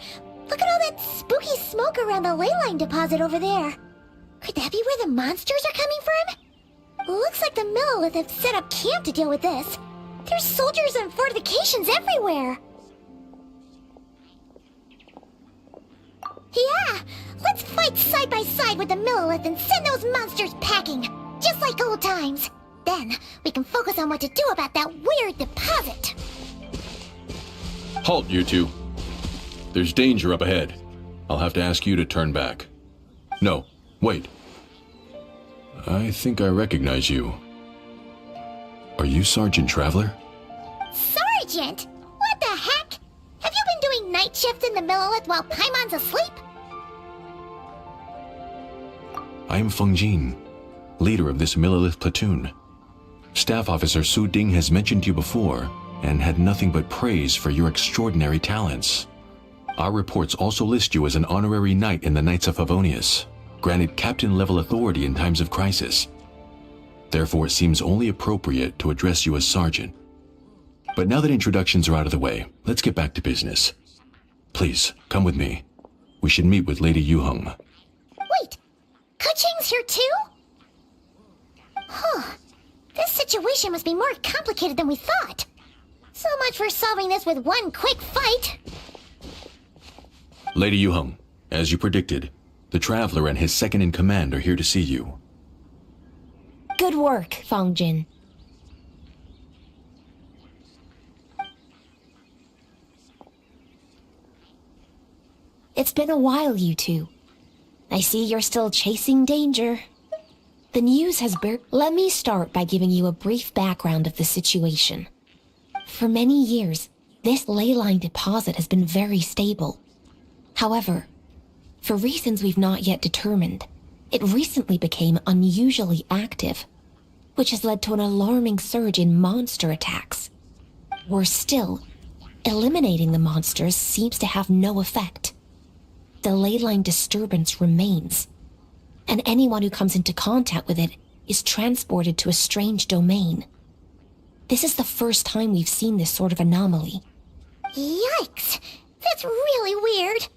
Look at all that spooky smoke around the ley line deposit over there. Could that be where the monsters are coming from? Looks like the Millelith have set up camp to deal with this. There's soldiers and fortifications everywhere. Yeah, let's fight side by side with the Millelith and send those monsters packing, just like old times. Then we can focus on what to do about that weird deposit. Halt, you two. There's danger up ahead. I'll have to ask you to turn back. No, wait. I think I recognize you. Are you Sergeant Traveler? Sergeant? What the heck? Have you been doing night shift in the Millelith while Paimon's asleep? I am Feng Jin, leader of this Millelith platoon. Staff Officer Su Ding has mentioned you before and had nothing but praise for your extraordinary talents. Our reports also list you as an honorary knight in the Knights of Favonius, granted captain-level authority in times of crisis. Therefore, it seems only appropriate to address you as Sergeant. But now that introductions are out of the way, let's get back to business. Please, come with me. We should meet with Lady Yuheng. Wait, Keqing's here too? Huh. This situation must be more complicated than we thought. So much for solving this with one quick fight. Lady Yuheng, as you predicted, the Traveler and his second-in-command are here to see you. Good work, Feng Jin. It's been a while, you two. I see you're still chasing danger. The news has Let me start by giving you a brief background of the situation. For many years, this ley line deposit has been very stable. However, for reasons we've not yet determined, it recently became unusually active, which has led to an alarming surge in monster attacks. Worse still, eliminating the monsters seems to have no effect. The ley line disturbance remains, and anyone who comes into contact with it is transported to a strange domain. This is the first time we've seen this sort of anomaly. Yikes! That's really weird.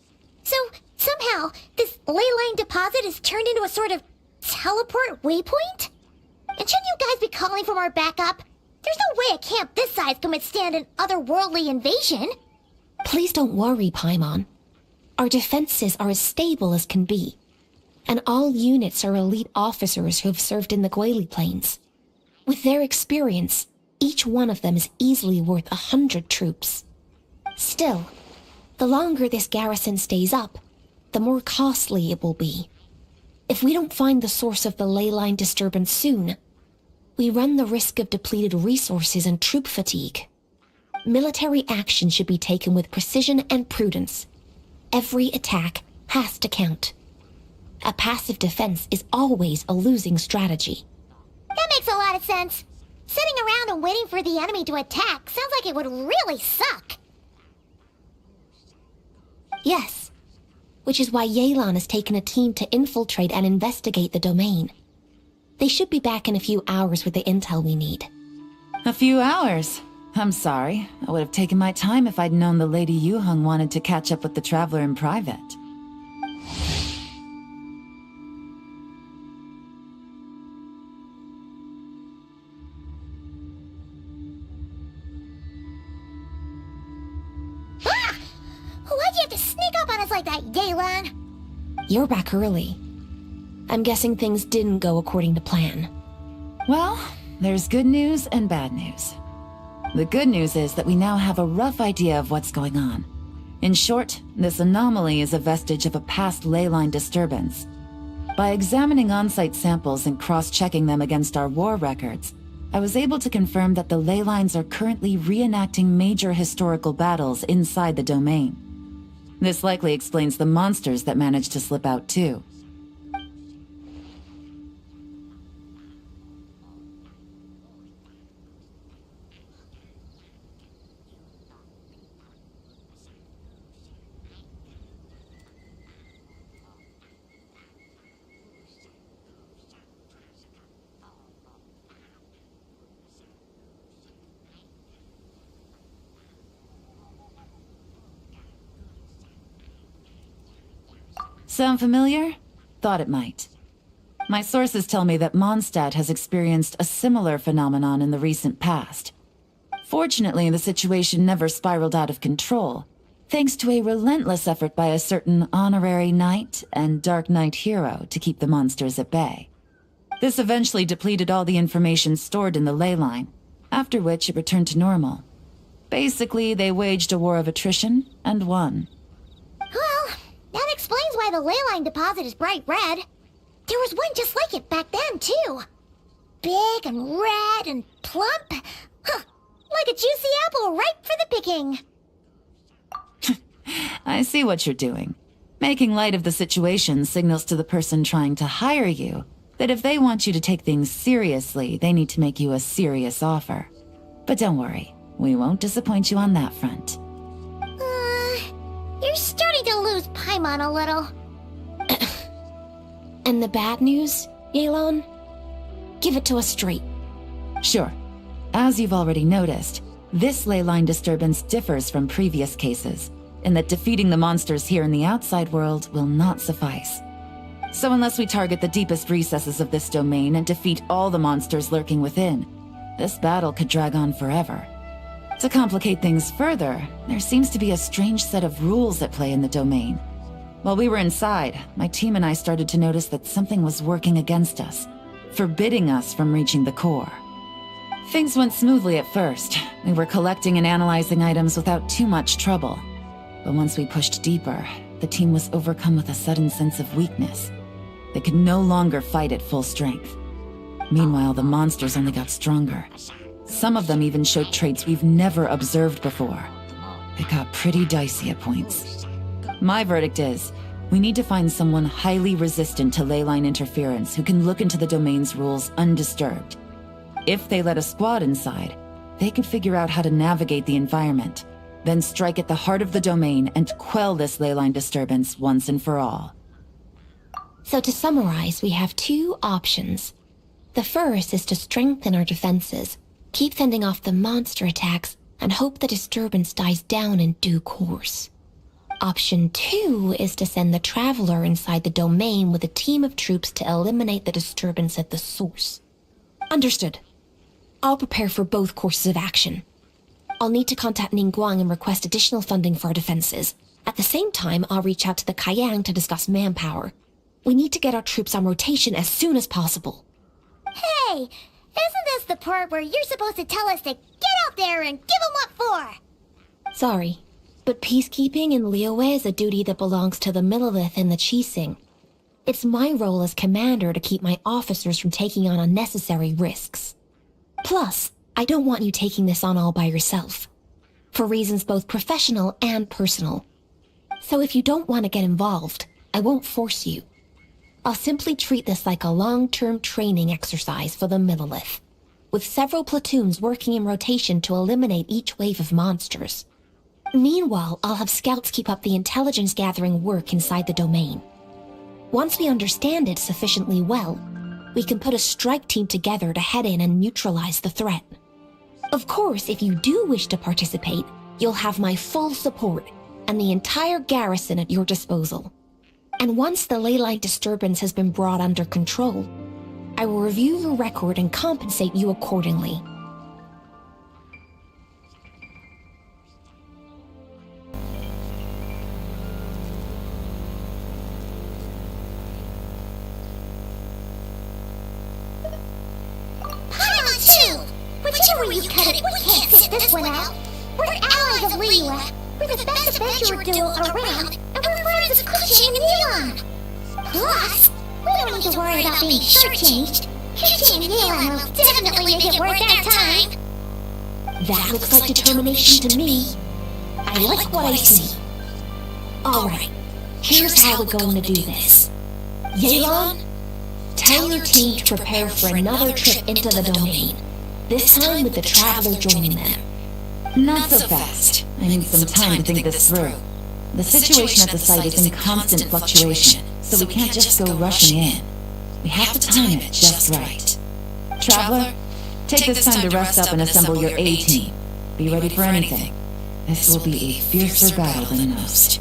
So, somehow, this ley line deposit is turned into a sort of teleport waypoint? And shouldn't you guys be calling for more backup? There's no way a camp this size can withstand an otherworldly invasion. Please don't worry, Paimon. Our defenses are as stable as can be, and all units are elite officers who have served in the Guili Plains. With their experience, each one of them is easily worth 100 troops. Still, the longer this garrison stays up, the more costly it will be. If we don't find the source of the ley line disturbance soon, we run the risk of depleted resources and troop fatigue. Military action should be taken with precision and prudence. Every attack has to count. A passive defense is always a losing strategy. That makes a lot of sense. Sitting around and waiting for the enemy to attack sounds like it would really suck. Yes, which is why Yelan has taken a team to infiltrate and investigate the domain. They should be back in a few hours with the intel we need. A few hours? I'm sorry. I would have taken my time if I'd known the Lady Yuheng wanted to catch up with the Traveler in private. Ah! Why'd you have to sneak up on us like that, Yelan? You're back early. I'm guessing things didn't go according to plan. Well, there's good news and bad news. The good news is that we now have a rough idea of what's going on. In short, this anomaly is a vestige of a past ley line disturbance. By examining on-site samples and cross-checking them against our war records, I was able to confirm that the ley lines are currently reenacting major historical battles inside the domain. This likely explains the monsters that managed to slip out too. Sound familiar? Thought it might. My sources tell me that Mondstadt has experienced a similar phenomenon in the recent past. Fortunately, the situation never spiraled out of control, thanks to a relentless effort by a certain honorary knight and Dark Knight hero to keep the monsters at bay. This eventually depleted all the information stored in the ley line, after which it returned to normal. Basically, they waged a war of attrition and won. Well, that explains why the ley line deposit is bright red. There was one just like it back then, too. Big and red and plump. Huh, like a juicy apple ripe for the picking. I see what you're doing. Making light of the situation signals to the person trying to hire you that if they want you to take things seriously, they need to make you a serious offer. But don't worry, we won't disappoint you on that front. You're starting to lose Paimon a little. And the bad news, Yelan? Give it to us straight. Sure. As you've already noticed, this ley line disturbance differs from previous cases, in that defeating the monsters here in the outside world will not suffice. So unless we target the deepest recesses of this domain and defeat all the monsters lurking within, this battle could drag on forever. To complicate things further, there seems to be a strange set of rules at play in the domain. While we were inside, my team and I started to notice that something was working against us, forbidding us from reaching the core. Things went smoothly at first. We were collecting and analyzing items without too much trouble. But once we pushed deeper, the team was overcome with a sudden sense of weakness. They could no longer fight at full strength. Meanwhile, the monsters only got stronger. Some of them even showed traits we've never observed before. It got pretty dicey at points. My verdict is, we need to find someone highly resistant to ley line interference who can look into the domain's rules undisturbed. If they let a squad inside, they could figure out how to navigate the environment, then strike at the heart of the domain and quell this ley line disturbance once and for all. So to summarize, we have two options. The first is to strengthen our defenses, keep fending off the monster attacks, and hope the disturbance dies down in due course. Option 2 is to send the Traveler inside the domain with a team of troops to eliminate the disturbance at the source. Understood. I'll prepare for both courses of action. I'll need to contact Ningguang and request additional funding for our defenses. At the same time, I'll reach out to the Kayang to discuss manpower. We need to get our troops on rotation as soon as possible. Hey, isn't this the part where you're supposed to tell us to get out there and give them what for? Sorry, but peacekeeping in Liyue is a duty that belongs to the Millelith and the Qixing. It's my role as commander to keep my officers from taking on unnecessary risks. Plus, I don't want you taking this on all by yourself, for reasons both professional and personal. So if you don't want to get involved, I won't force you. I'll simply treat this like a long-term training exercise for the Millelith, with several platoons working in rotation to eliminate each wave of monsters. Meanwhile, I'll have scouts keep up the intelligence-gathering work inside the domain. Once we understand it sufficiently well, we can put a strike team together to head in and neutralize the threat. Of course, if you do wish to participate, you'll have my full support and the entire garrison at your disposal. And once the ley line disturbance has been brought under control, I will review your record and compensate you accordingly. Whichever way you cut it, we can't sit this one out. We're allies of Liyue. We're the best adventurer duo around, and we're friends with Keqing and Yelan. Plus, we don't need to worry about being shortchanged. Keqing and Yelan will definitely make it worth our time. That looks like determination to me. I like what I see. Alright, here's how we're going to do this. Yelan, tell your team to prepare for another trip into the domain. This time with the Traveler joining them. Not so fast. I need some time to think this through. The situation at the site is in constant fluctuation, so we can't just go rushing in. We have to time it just right. Traveler, take this time to rest up and assemble your A-team. Be ready for anything. This will be a fiercer battle than most.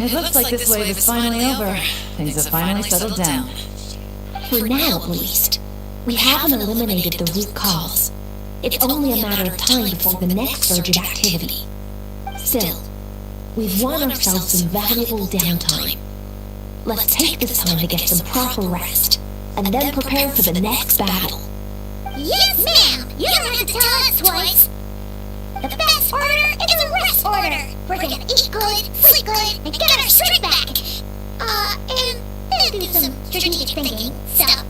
It looks like this wave is finally over. Things have finally settled down. For now, at least. We haven't eliminated the root cause. It's only a matter of time before the next surge of activity. Still, we've won ourselves some valuable downtime. Let's take this time to get some proper rest, and then prepare for the next battle. Yes, ma'am! You don't have to tell us twice! The best order is a rest order! We're gonna eat good, sleep good, and get our strength back! And then do some strategic thinking stuff.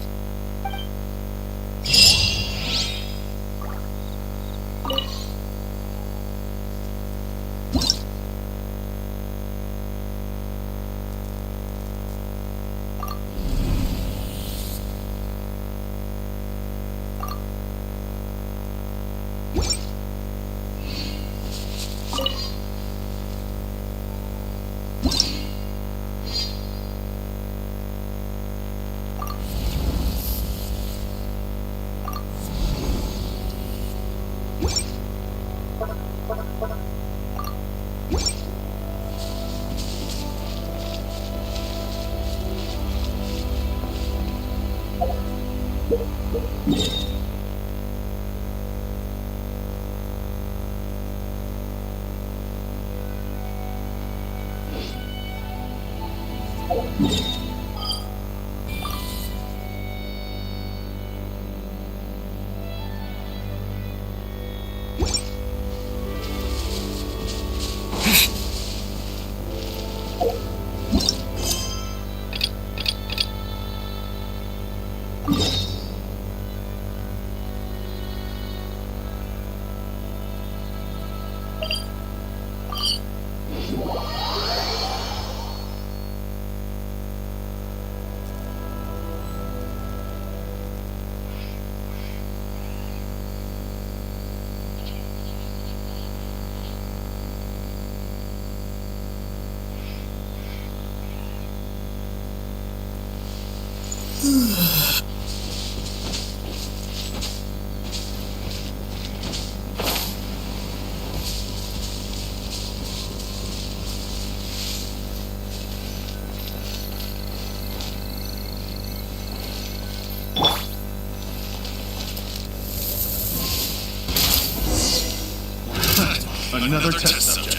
Another test subject.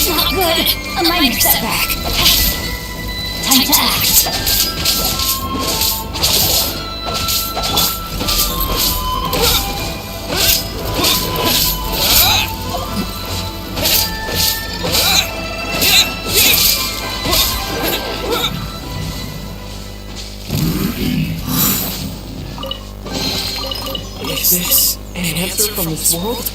Not good. A minor setback. Time to act. Is this an answer from this world?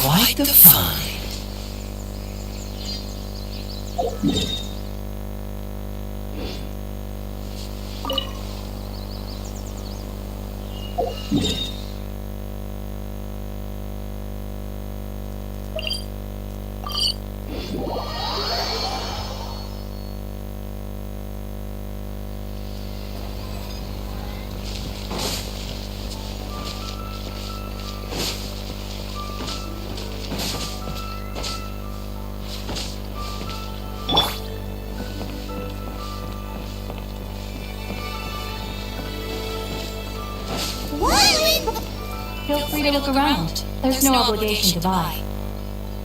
Quite the fun. to look around. There's no obligation to buy.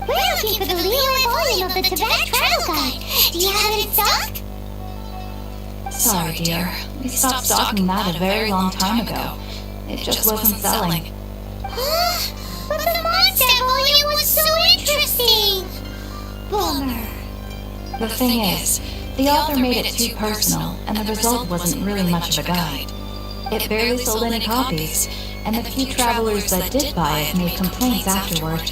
We're looking for the Liyue volume of the Tibet Travel Guide. Do you have it in stock? Sorry, dear. We stopped stocking that a very long time ago. It just wasn't selling. But the Mondstadt volume was so interesting! Bummer. The thing is, the author made it too personal, and the result wasn't really much of a guide. It barely sold any copies, and the few travelers that did buy it made complaints afterward.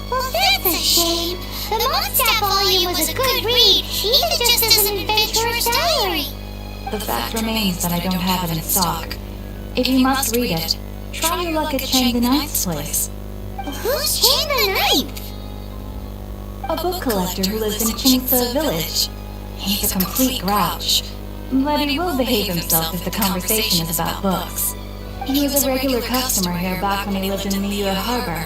Well, that's a shame. The Mondstadt volume was a good read, even just as an adventurer's diary. The fact remains that I don't have it in stock. If you must read it, try your luck at Chang the Ninth's place. Who's Chang the Ninth? A book collector who lives in Qingce Village. He's a complete grouch, but he will behave himself if the conversation is about books. He was a regular customer here back when he lived in Liyue Harbor,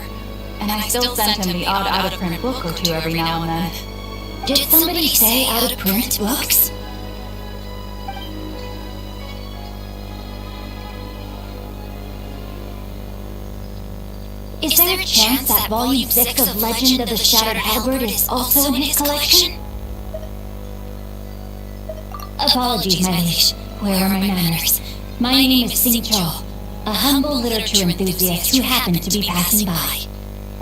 and I still sent him the odd out-of-print book or two every now and then. Did somebody say out-of-print books? Is there a chance that Volume 6 of Legend of the Shattered Halberd is also in his collection? Apologies, my liege. Where are my manners? My name is Sing Cho, a humble literature enthusiast who happened to be passing by.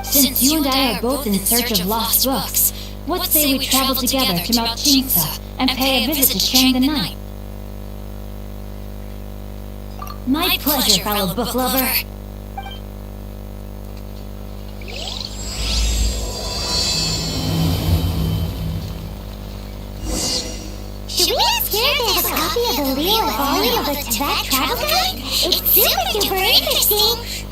Since you and I are both in search of lost books, what say we travel together to Mount Qingce and pay a visit to Chang the Ninth? My pleasure, fellow book lover. Should we ask Garrett to have a copy of the Liyue volume of the Tibet Travel Guide? It's super duper interesting!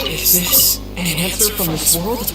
Is this an answer from this world?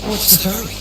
What's the hurry?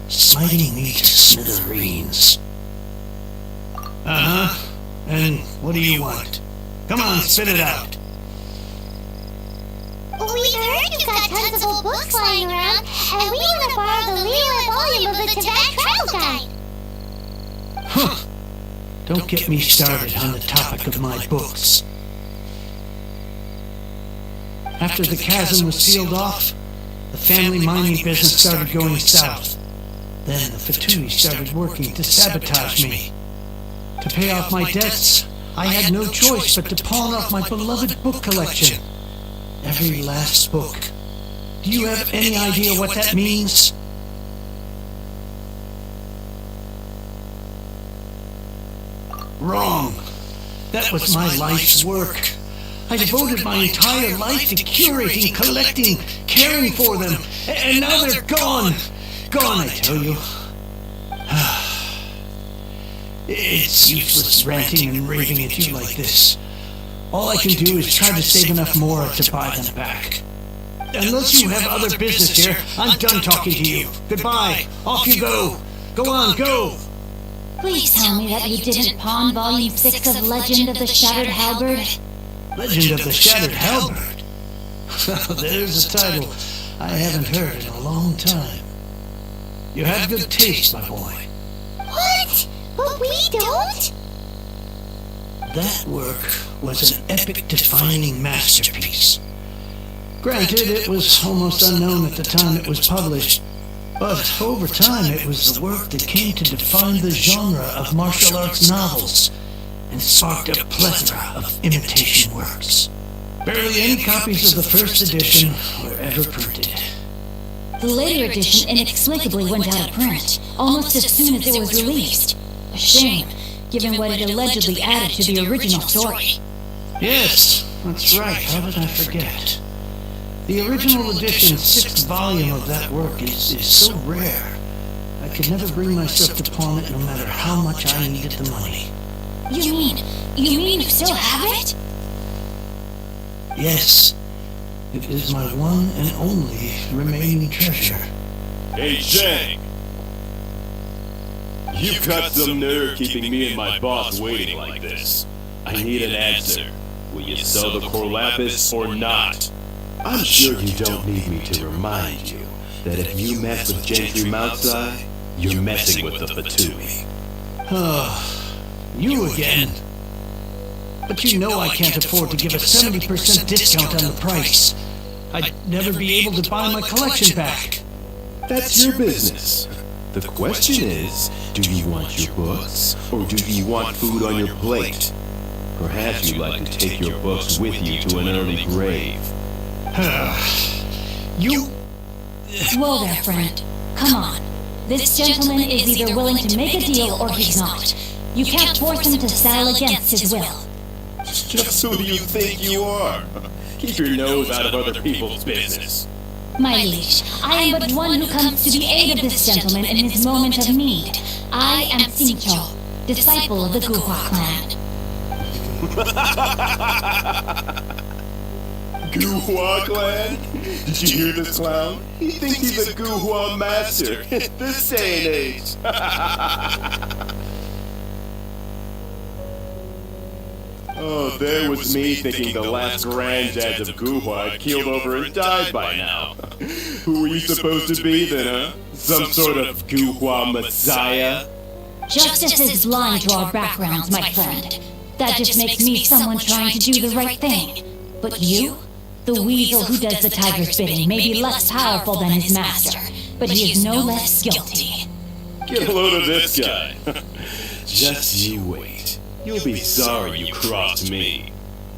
Smiting me to smithereens. Uh-huh. And what do you want? Come on, spit it out. We've heard you've got tons of old books lying around, and we want to borrow the Liyue volume of the Teyvat Travel Guide. Huh. Don't get me started on the topic of my books. After the chasm was sealed off, the family mining business started going south. Then the Fatui started working to sabotage me. To pay off my debts, I had no choice but to pawn off my beloved book collection. Every last book. Do you have any idea what that means? Wrong. That was my life's work. I devoted my entire life to curating, collecting, caring for them, and now they're gone. Gone, I tell you. It's useless ranting and raving at you like this. All I can do is try to save enough more to buy them back. Unless you have other business here, I'm done talking to you. Goodbye. Off you go. Go on, go. Please tell me that you didn't pawn Volume 6 of Legend of the Shattered Halberd. Legend of the Shattered Halberd? There's a title I haven't heard in a long time. You have good taste, my boy. What? But we don't? That work was an epic-defining masterpiece. Granted, it was almost unknown at the time it was published, but over time it was the work that came to define the genre of martial arts novels and sparked a plethora of imitation works. Barely any copies of the first edition were ever printed. The later edition inexplicably went out of print, almost as soon as it was released. A shame, given what it allegedly added to the original story. Yes, that's right. How did I forget? The original edition's 6th volume of that work is so rare. I could never bring myself to pawn it no matter how much I needed the money. You mean you still have it? Yes. It is my one and only remaining treasure. Hey, Zhang! You've got some nerve keeping me and my boss waiting like this. I need an answer. Will you sell the Corlapis or not? I'm sure you don't need me to remind you that if you mess with Gentry Moutsai, you're messing with the Fatui. You again. But you know I can't afford to give a 70% discount on the price. I'd never be able to buy my collection back. That's your business. The question is, do you want your books, or do you want food on your plate? Perhaps you'd like to take your books with you to an early grave. You... Whoa there, friend. Come on. This gentleman is either willing to make a deal or he's not. You can't force him to sell against his will. Just who do you think you are? Keep your nose out of other people's business. My liege, I am but one who comes to the aid of this gentleman in his moment of need. I am Xingqiu, disciple of the Guhua clan. Guhua clan? Did you hear this clown? He thinks he's a Guhua master in this day and age. Oh, there was me thinking the last Granddad of Guhua had keeled over and died by now. Who were you supposed to be then, huh? Some sort of Guhua messiah? Justice is blind to our backgrounds, my friend. That just makes me someone trying to do the right thing. But you? The weasel who does the tiger's bidding may be less powerful than his master, but he is no less guilty. Get a load of this guy. Just you wait. You'll be sorry you crossed me.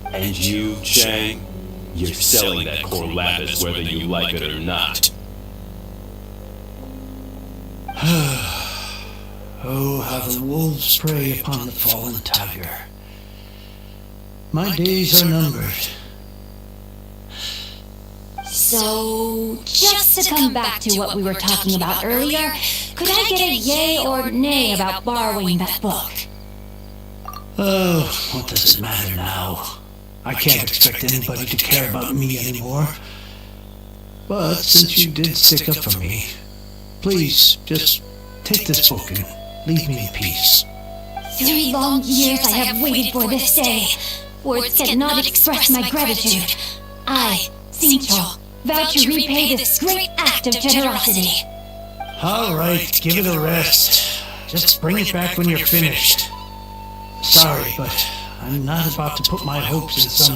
And you, Chang, you're selling that Corlapis whether you like it or not. Oh, how the wolves prey upon the fallen tiger. My days are numbered. So, just to come back to what we were talking about earlier, could I get a yay or nay about borrowing that book? Oh, what does it matter now? I can't expect anybody to care about me anymore. But since you did stick up for me, please, just take this book and leave me in peace. 3 long years I have waited for this day. Words cannot express my gratitude. I, Xingqiu, vow to repay this great act of generosity. All right, give it a rest. Just bring it back when you're finished. Sorry, but I'm not about to put my hopes in some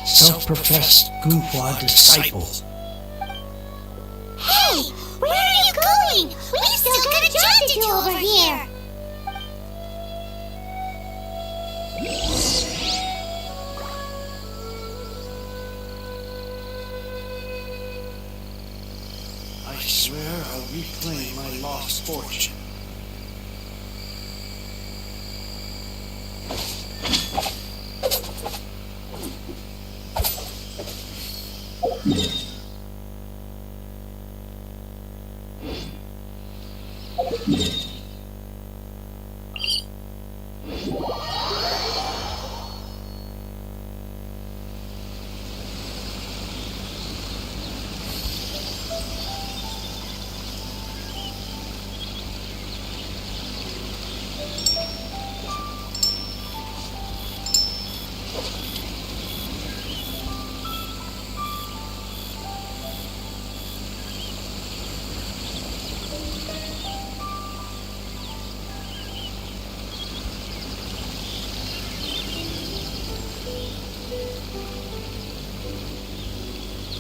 self-professed Guhua disciple. Hey, where are you going? We've still got a job to do over here. I swear I'll reclaim my lost fortune.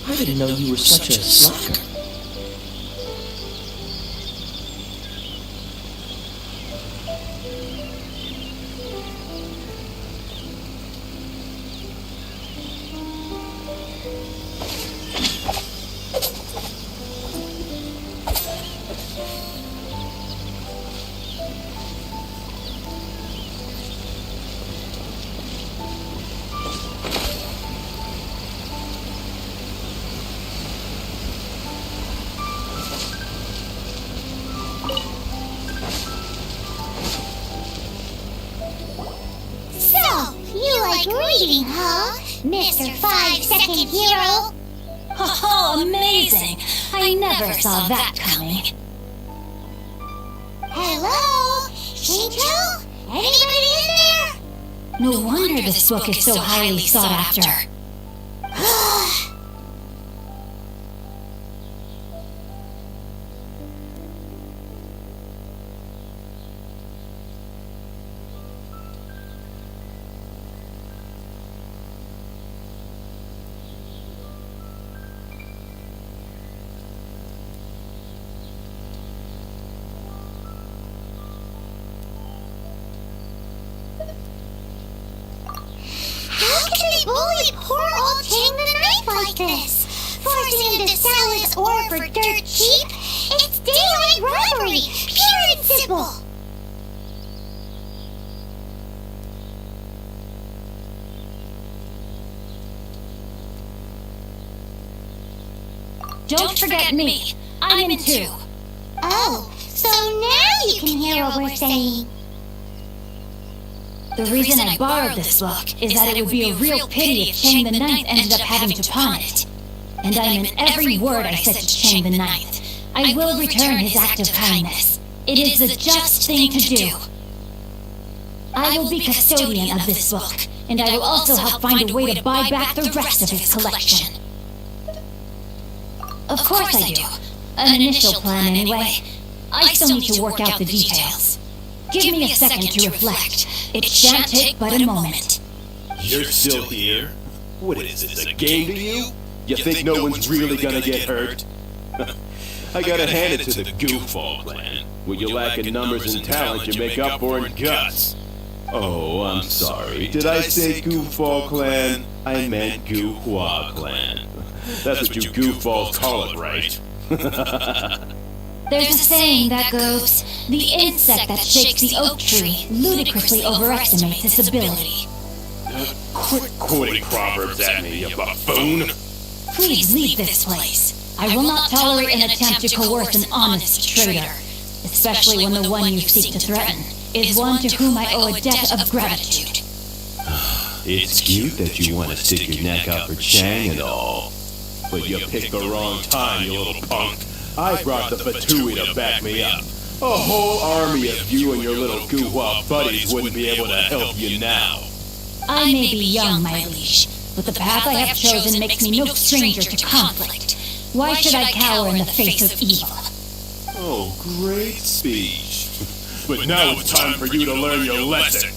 I didn't know you were such a slacker. Reading, huh? Mr. 5-second hero? Oh, amazing! I never saw that coming. Hello? Xingqiu? Anybody in there? No wonder this book is so highly sought after. How can they bully poor old Chang the Knife like this? Forcing him to sell his ore for dirt cheap? It's daylight robbery, pure and simple. Don't forget me. I'm in too. Oh, so now you can hear what we're saying. The reason I borrowed this book is that it would be a real pity if Chang the Ninth ended up having to pawn it. And I meant every word I said to Chang the Ninth. I will return his act of kindness. It is the just thing to do. I will be custodian of this book, and I will also help find a way to buy back the rest of his collection. Of course I do. An initial plan anyway. I still need to work out the details. Give me a second to reflect. It shan't take but a moment. You're still here? What is this, a game to you? You think no one's really gonna get hurt? I gotta hand it to the Goofball clan. What you lack in numbers and talent, you make up for in guts. Oh, I'm sorry. Did I say Goofball clan? I meant Goohua clan. That's what you goofballs call it, right? There's a saying that goes, the insect that shakes the oak tree ludicrously overestimates its ability. Quit quoting proverbs at me, you buffoon! Please leave this place. I will not tolerate an attempt to coerce an honest trader, especially when the one you seek to threaten is one to whom I owe a debt of gratitude. It's cute that you want to stick your neck out for Chang and all, but you picked the wrong time, you little punk. I brought the Fatui to back me up. A whole army of you and your little Guhua buddies wouldn't be able to help you now. I may be young, my liege, but the path I have chosen makes me no stranger to conflict. Why should I cower in the face of evil? Oh, great speech. But now it's time for you to learn your lesson.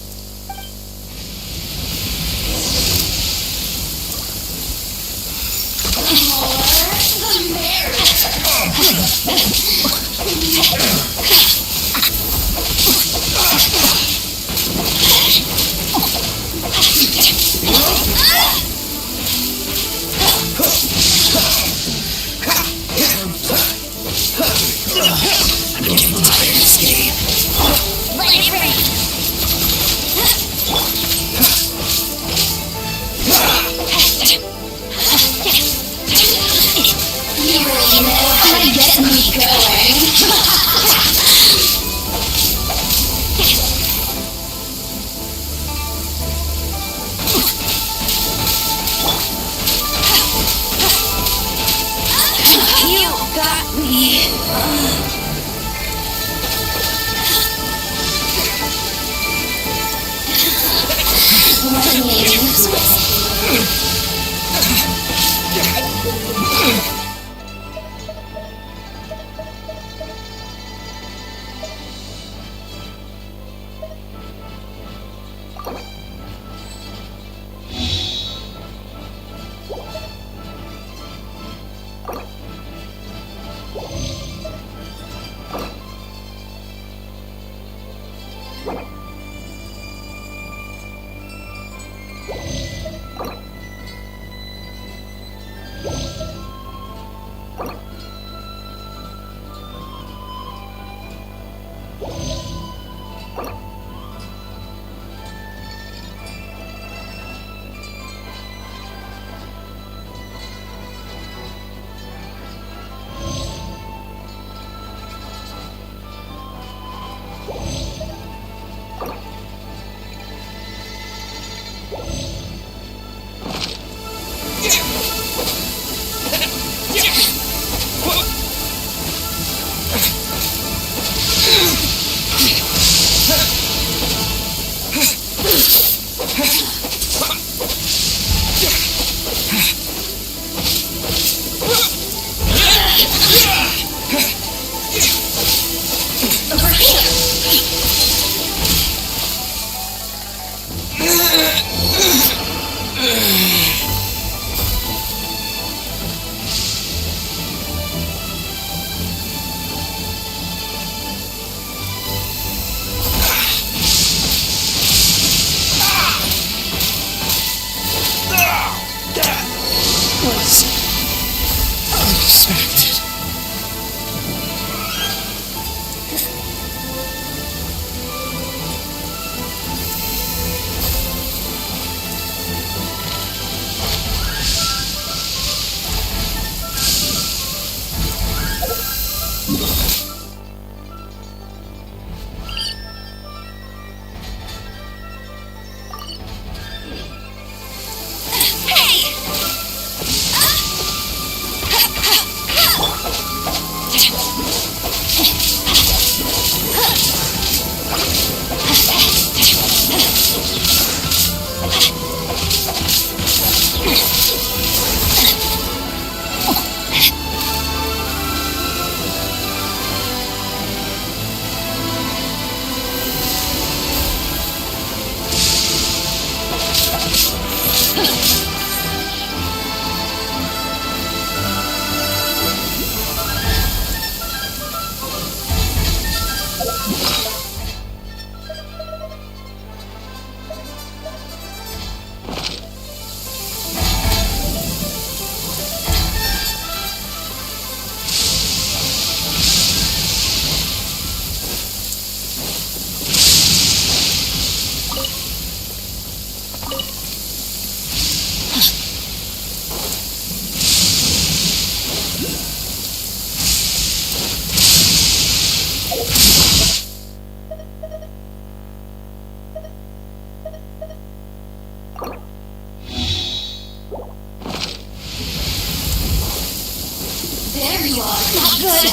you are. Good.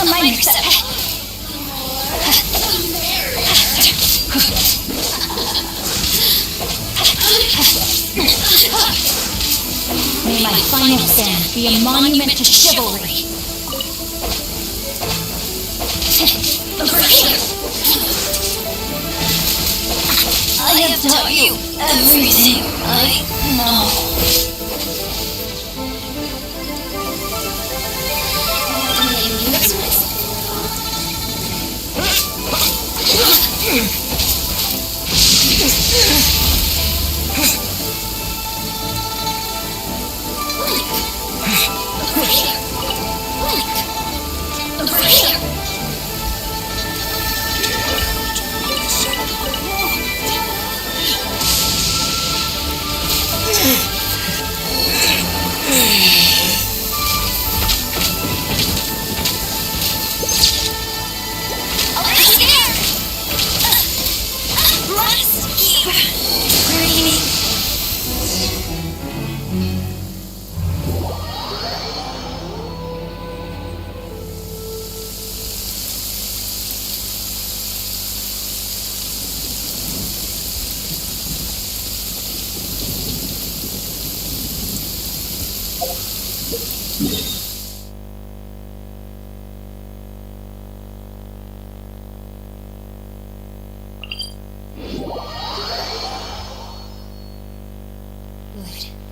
A minor setback. May my final stand be a monument to chivalry. Over here. I have taught you everything I know.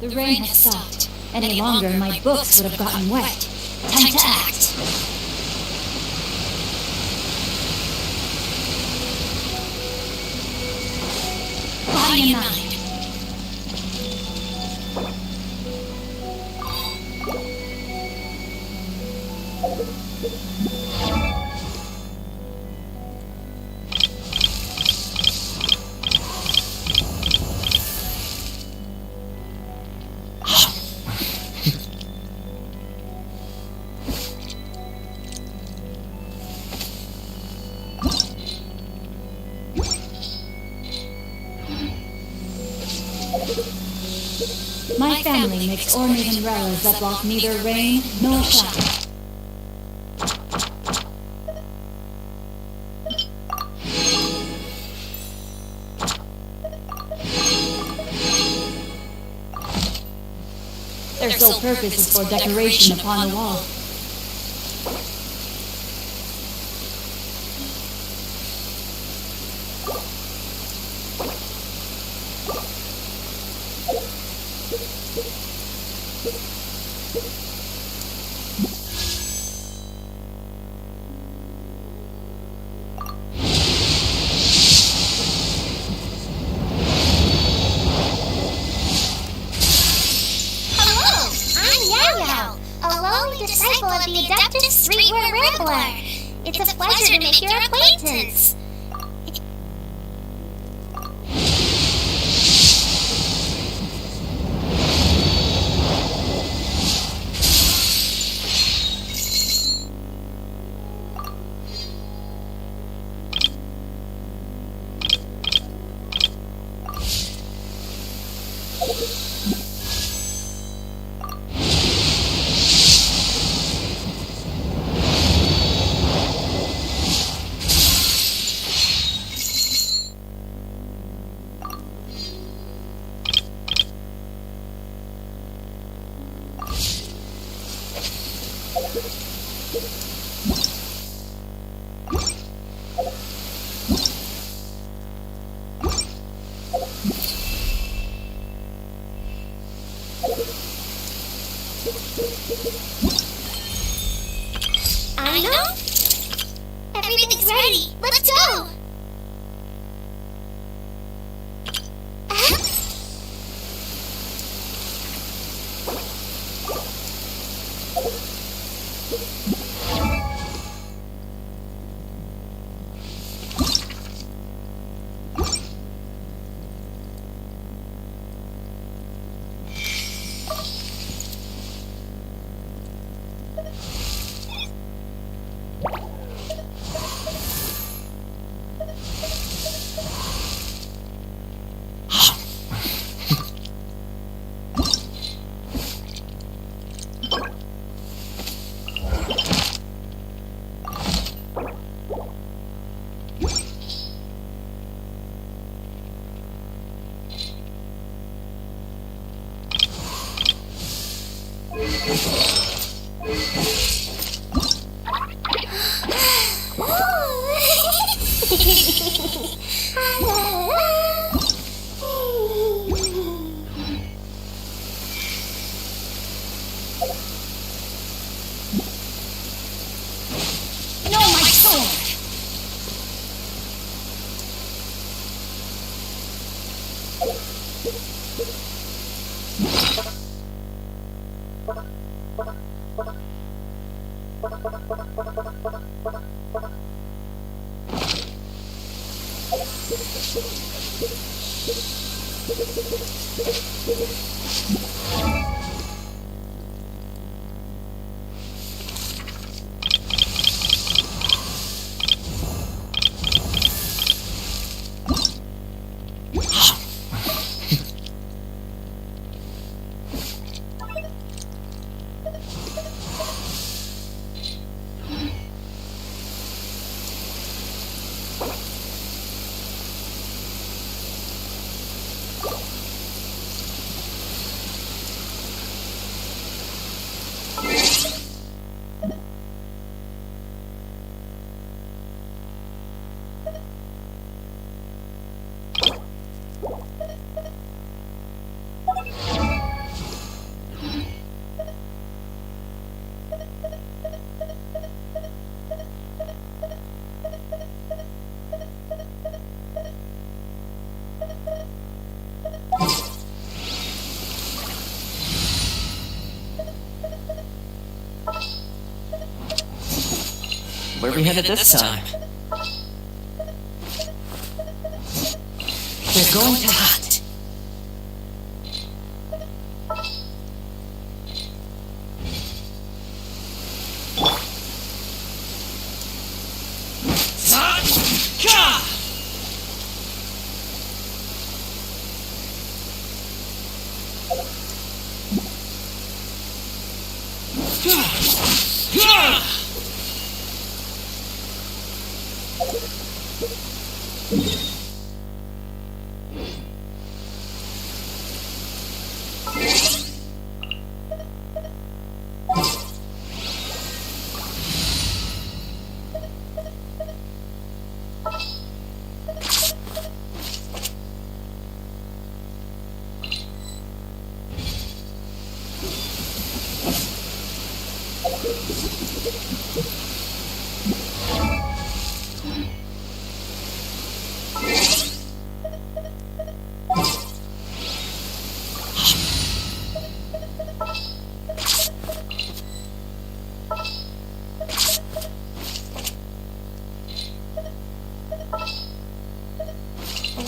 The rain has stopped. Any longer, my books would have gotten wet. Time to act. Body and mind. My family makes ornate umbrellas that block neither rain nor shadow. Their sole purpose is for decoration upon the wall. Disciple of the Adeptus Streetwear Rambler. It's a pleasure to make your acquaintance. I know. Everything's ready. Let's go. No, my sword! Where are we headed this time? We're going to hunt.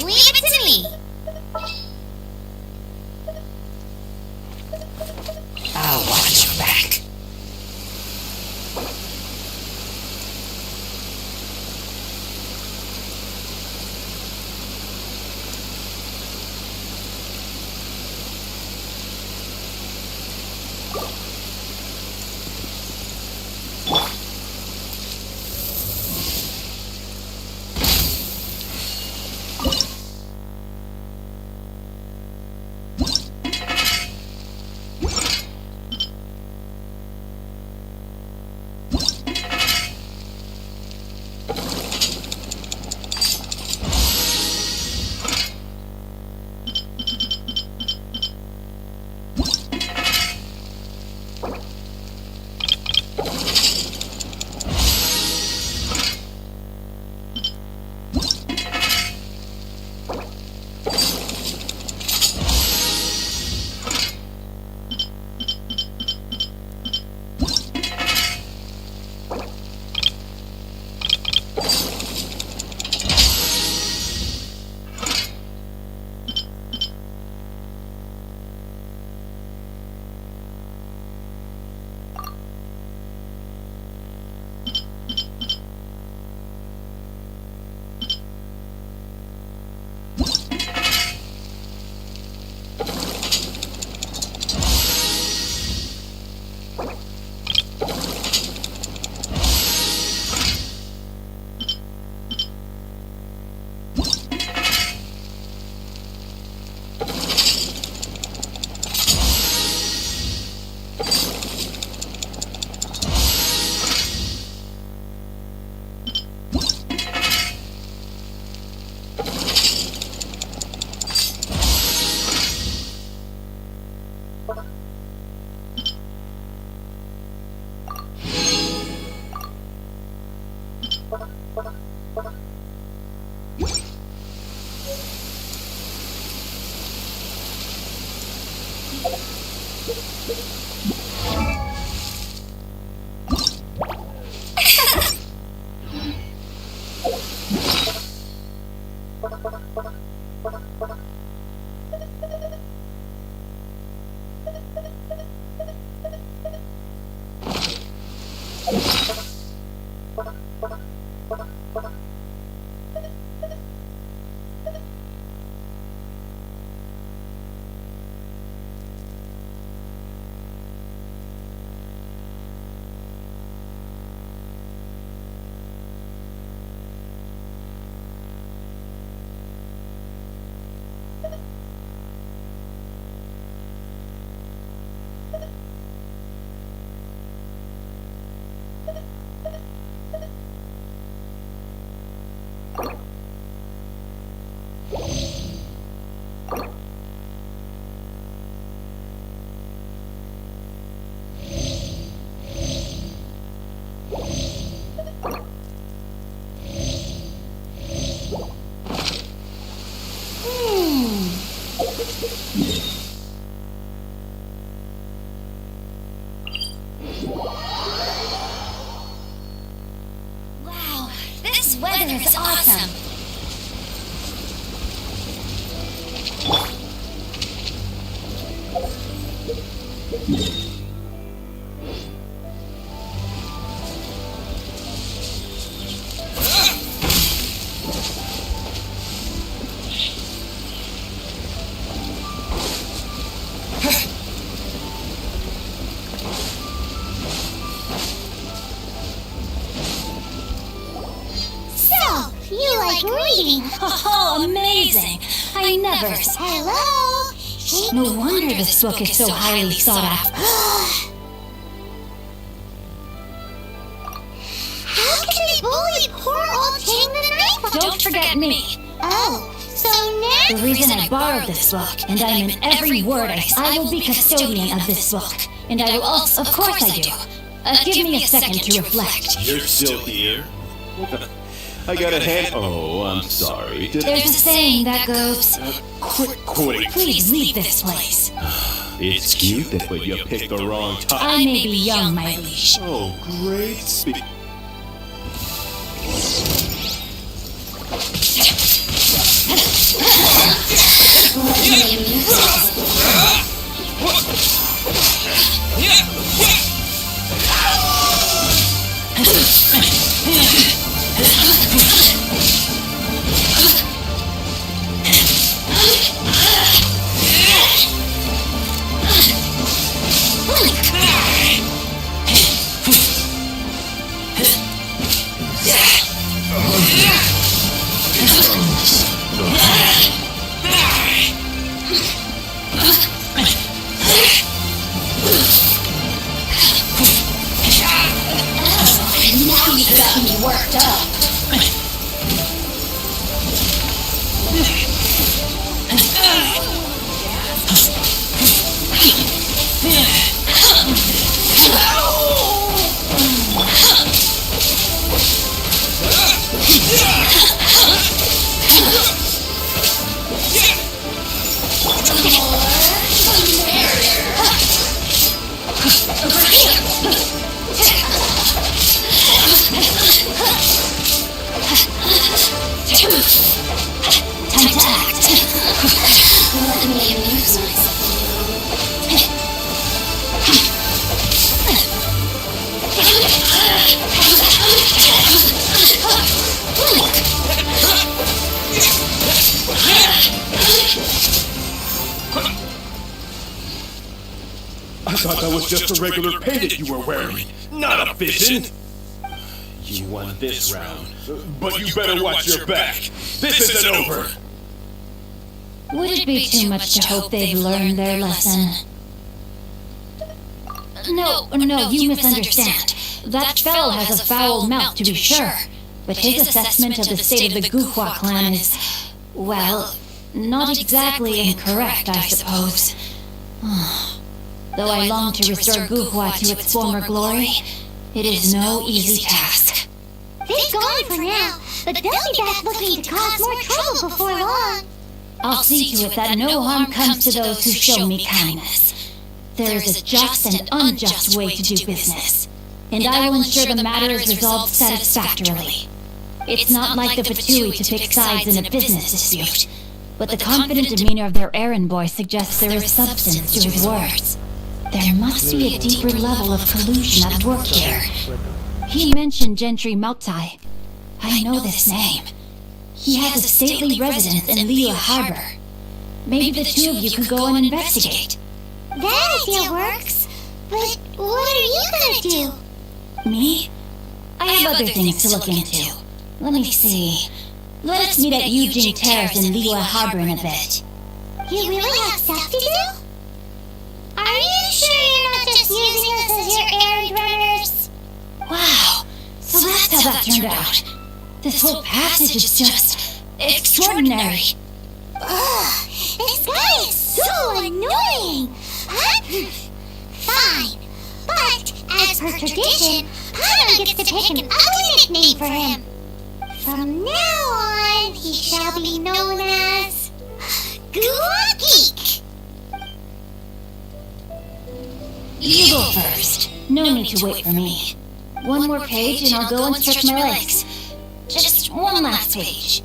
Leave it to me! I'll watch your back. Wow, this weather is awesome. You like reading? Oh, amazing! I never... Hello? No wonder this book is so highly sought after. How can they bully poor old Chang the Ninth? Don't forget me. Oh, so now... The reason I borrowed this book, and I am in every word I will be custodian of this book. And I will also... Of course I do. Give me a second to reflect. You're still here? I got a hand. Oh, I'm sorry. There's a saying that goes... Quick. Please leave this place. It's cute, but you picked the wrong time. I may be young, my liege. Oh, great speech. Now you got me worked up. Time to act. Let me amuse myself. I thought that was just a regular pendant you were wearing, not a vision. You won this round, but you better watch your back. This isn't over. Would it be too much to hope they've learned their lesson? No, you misunderstand. That fellow has a foul mouth, to be sure. But his assessment of the state of the Guhua clan is, well, not exactly incorrect, I suppose. Though I long to restore Guhua to its former glory, it is no easy task. They've gone for now, but they'll be back looking to cause more trouble before long. I'll see to it that no harm comes to those who show me kindness. There is a just and unjust way to do business, and I will ensure the matter is resolved satisfactorily. It's not like the Fatui to pick sides in a business dispute, but the confident demeanor of their errand boy suggests there is substance to his words. There must be a deeper level of collusion at work here. He mentioned Gentry Mautai. I know this name. He has a stately residence in Liyue Harbor. Maybe the two of you could go and investigate. That idea works, but what are you gonna do? Me? I have other things to look into. Let me see. Let us meet at Eugene Terrace in Liyue Harbor in a bit. You really have stuff to do? Are you sure you're not just using us as your errand runners? Wow, so that's how that turned out. This whole passage is just extraordinary. Ugh, this guy is so annoying! Fine, but as per tradition, Paimon gets to pick an ugly nickname for him. From now on, he shall be known as Guhua Geek. You go first. No need to wait for me. One more page and I'll go and stretch my legs. Just one last page.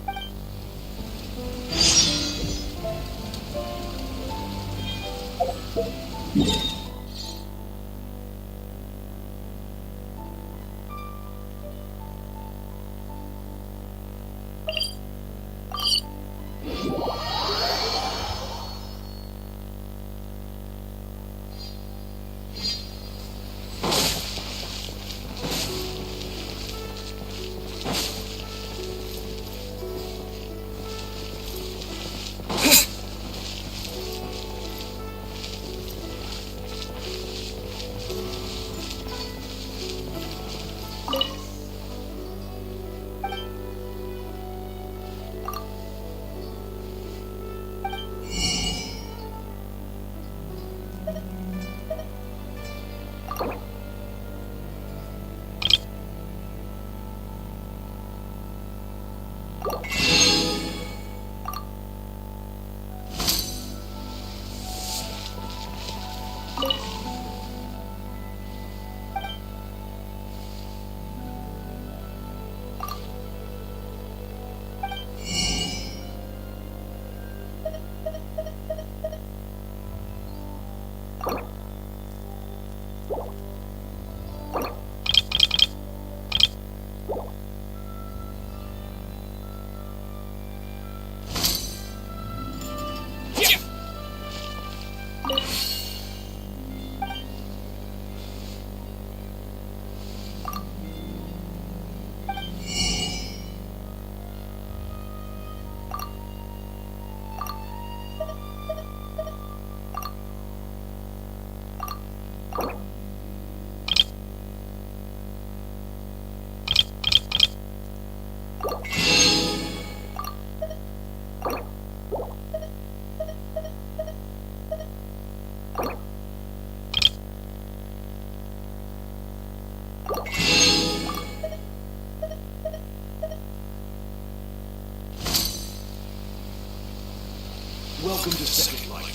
Welcome to Second Life.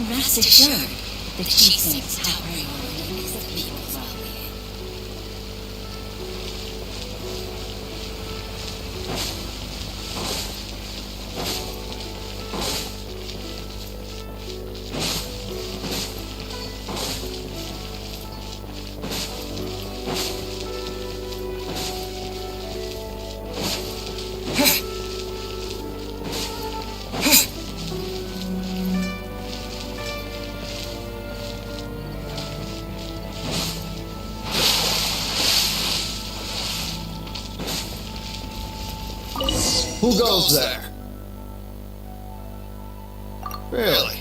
Rest assured, the chief seems to worry over the people's well-being. Who goes there? Really?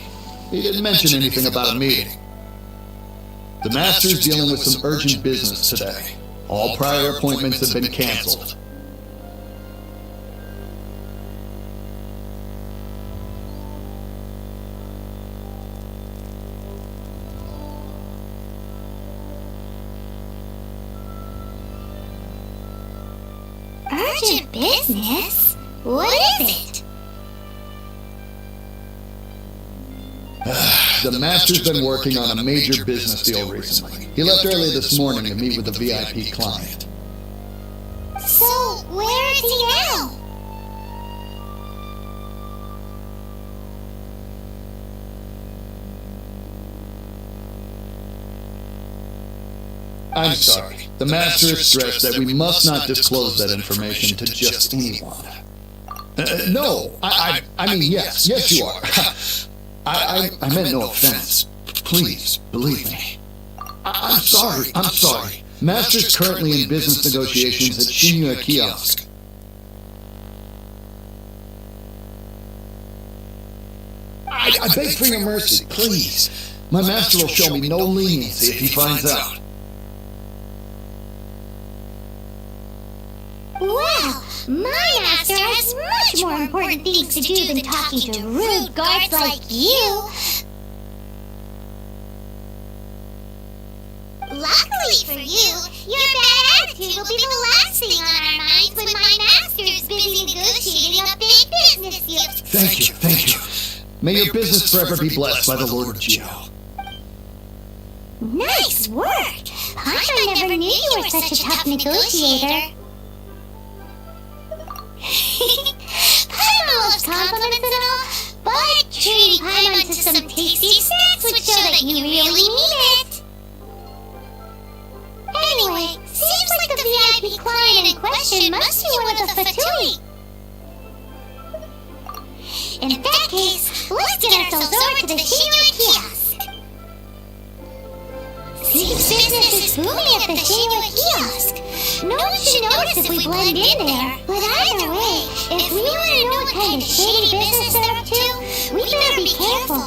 He didn't mention anything about a meeting. The Master's dealing with some urgent business today. All prior appointments have been canceled. Urgent business? What is it? The Master's been working on a major business deal recently. He left early this morning to meet with a VIP client. So, where is he now? I'm sorry. The Master has stressed that we must not disclose that information to just anyone. No, I mean, yes you are. I meant no offense. Please, believe me. I'm sorry. Master's currently in business negotiations at Shinya Kiosk. I beg for your mercy, please. My master will show me no leniency if he finds out. Well, my master has much more important things to do than talking to rude guards like you. Luckily for you, your bad attitude will be the last thing on our minds when my master's busy negotiating a big business deal. Thank you. May your business forever be blessed by the Lord of Geo. Nice work! Paimon never knew you were such a tough negotiator. Paimon loves compliments and all, but treating Paimon to some tasty snacks would show that you really mean it. Anyway, seems like the VIP client in question must be one of the Fatui. In that case, let's get ourselves over to the Shinya Kiosk. Seems business is booming at the Shinya Kiosk. No one should notice if we blend in there. But either way, if we want to know what kind of shady business they're up to, we better be careful.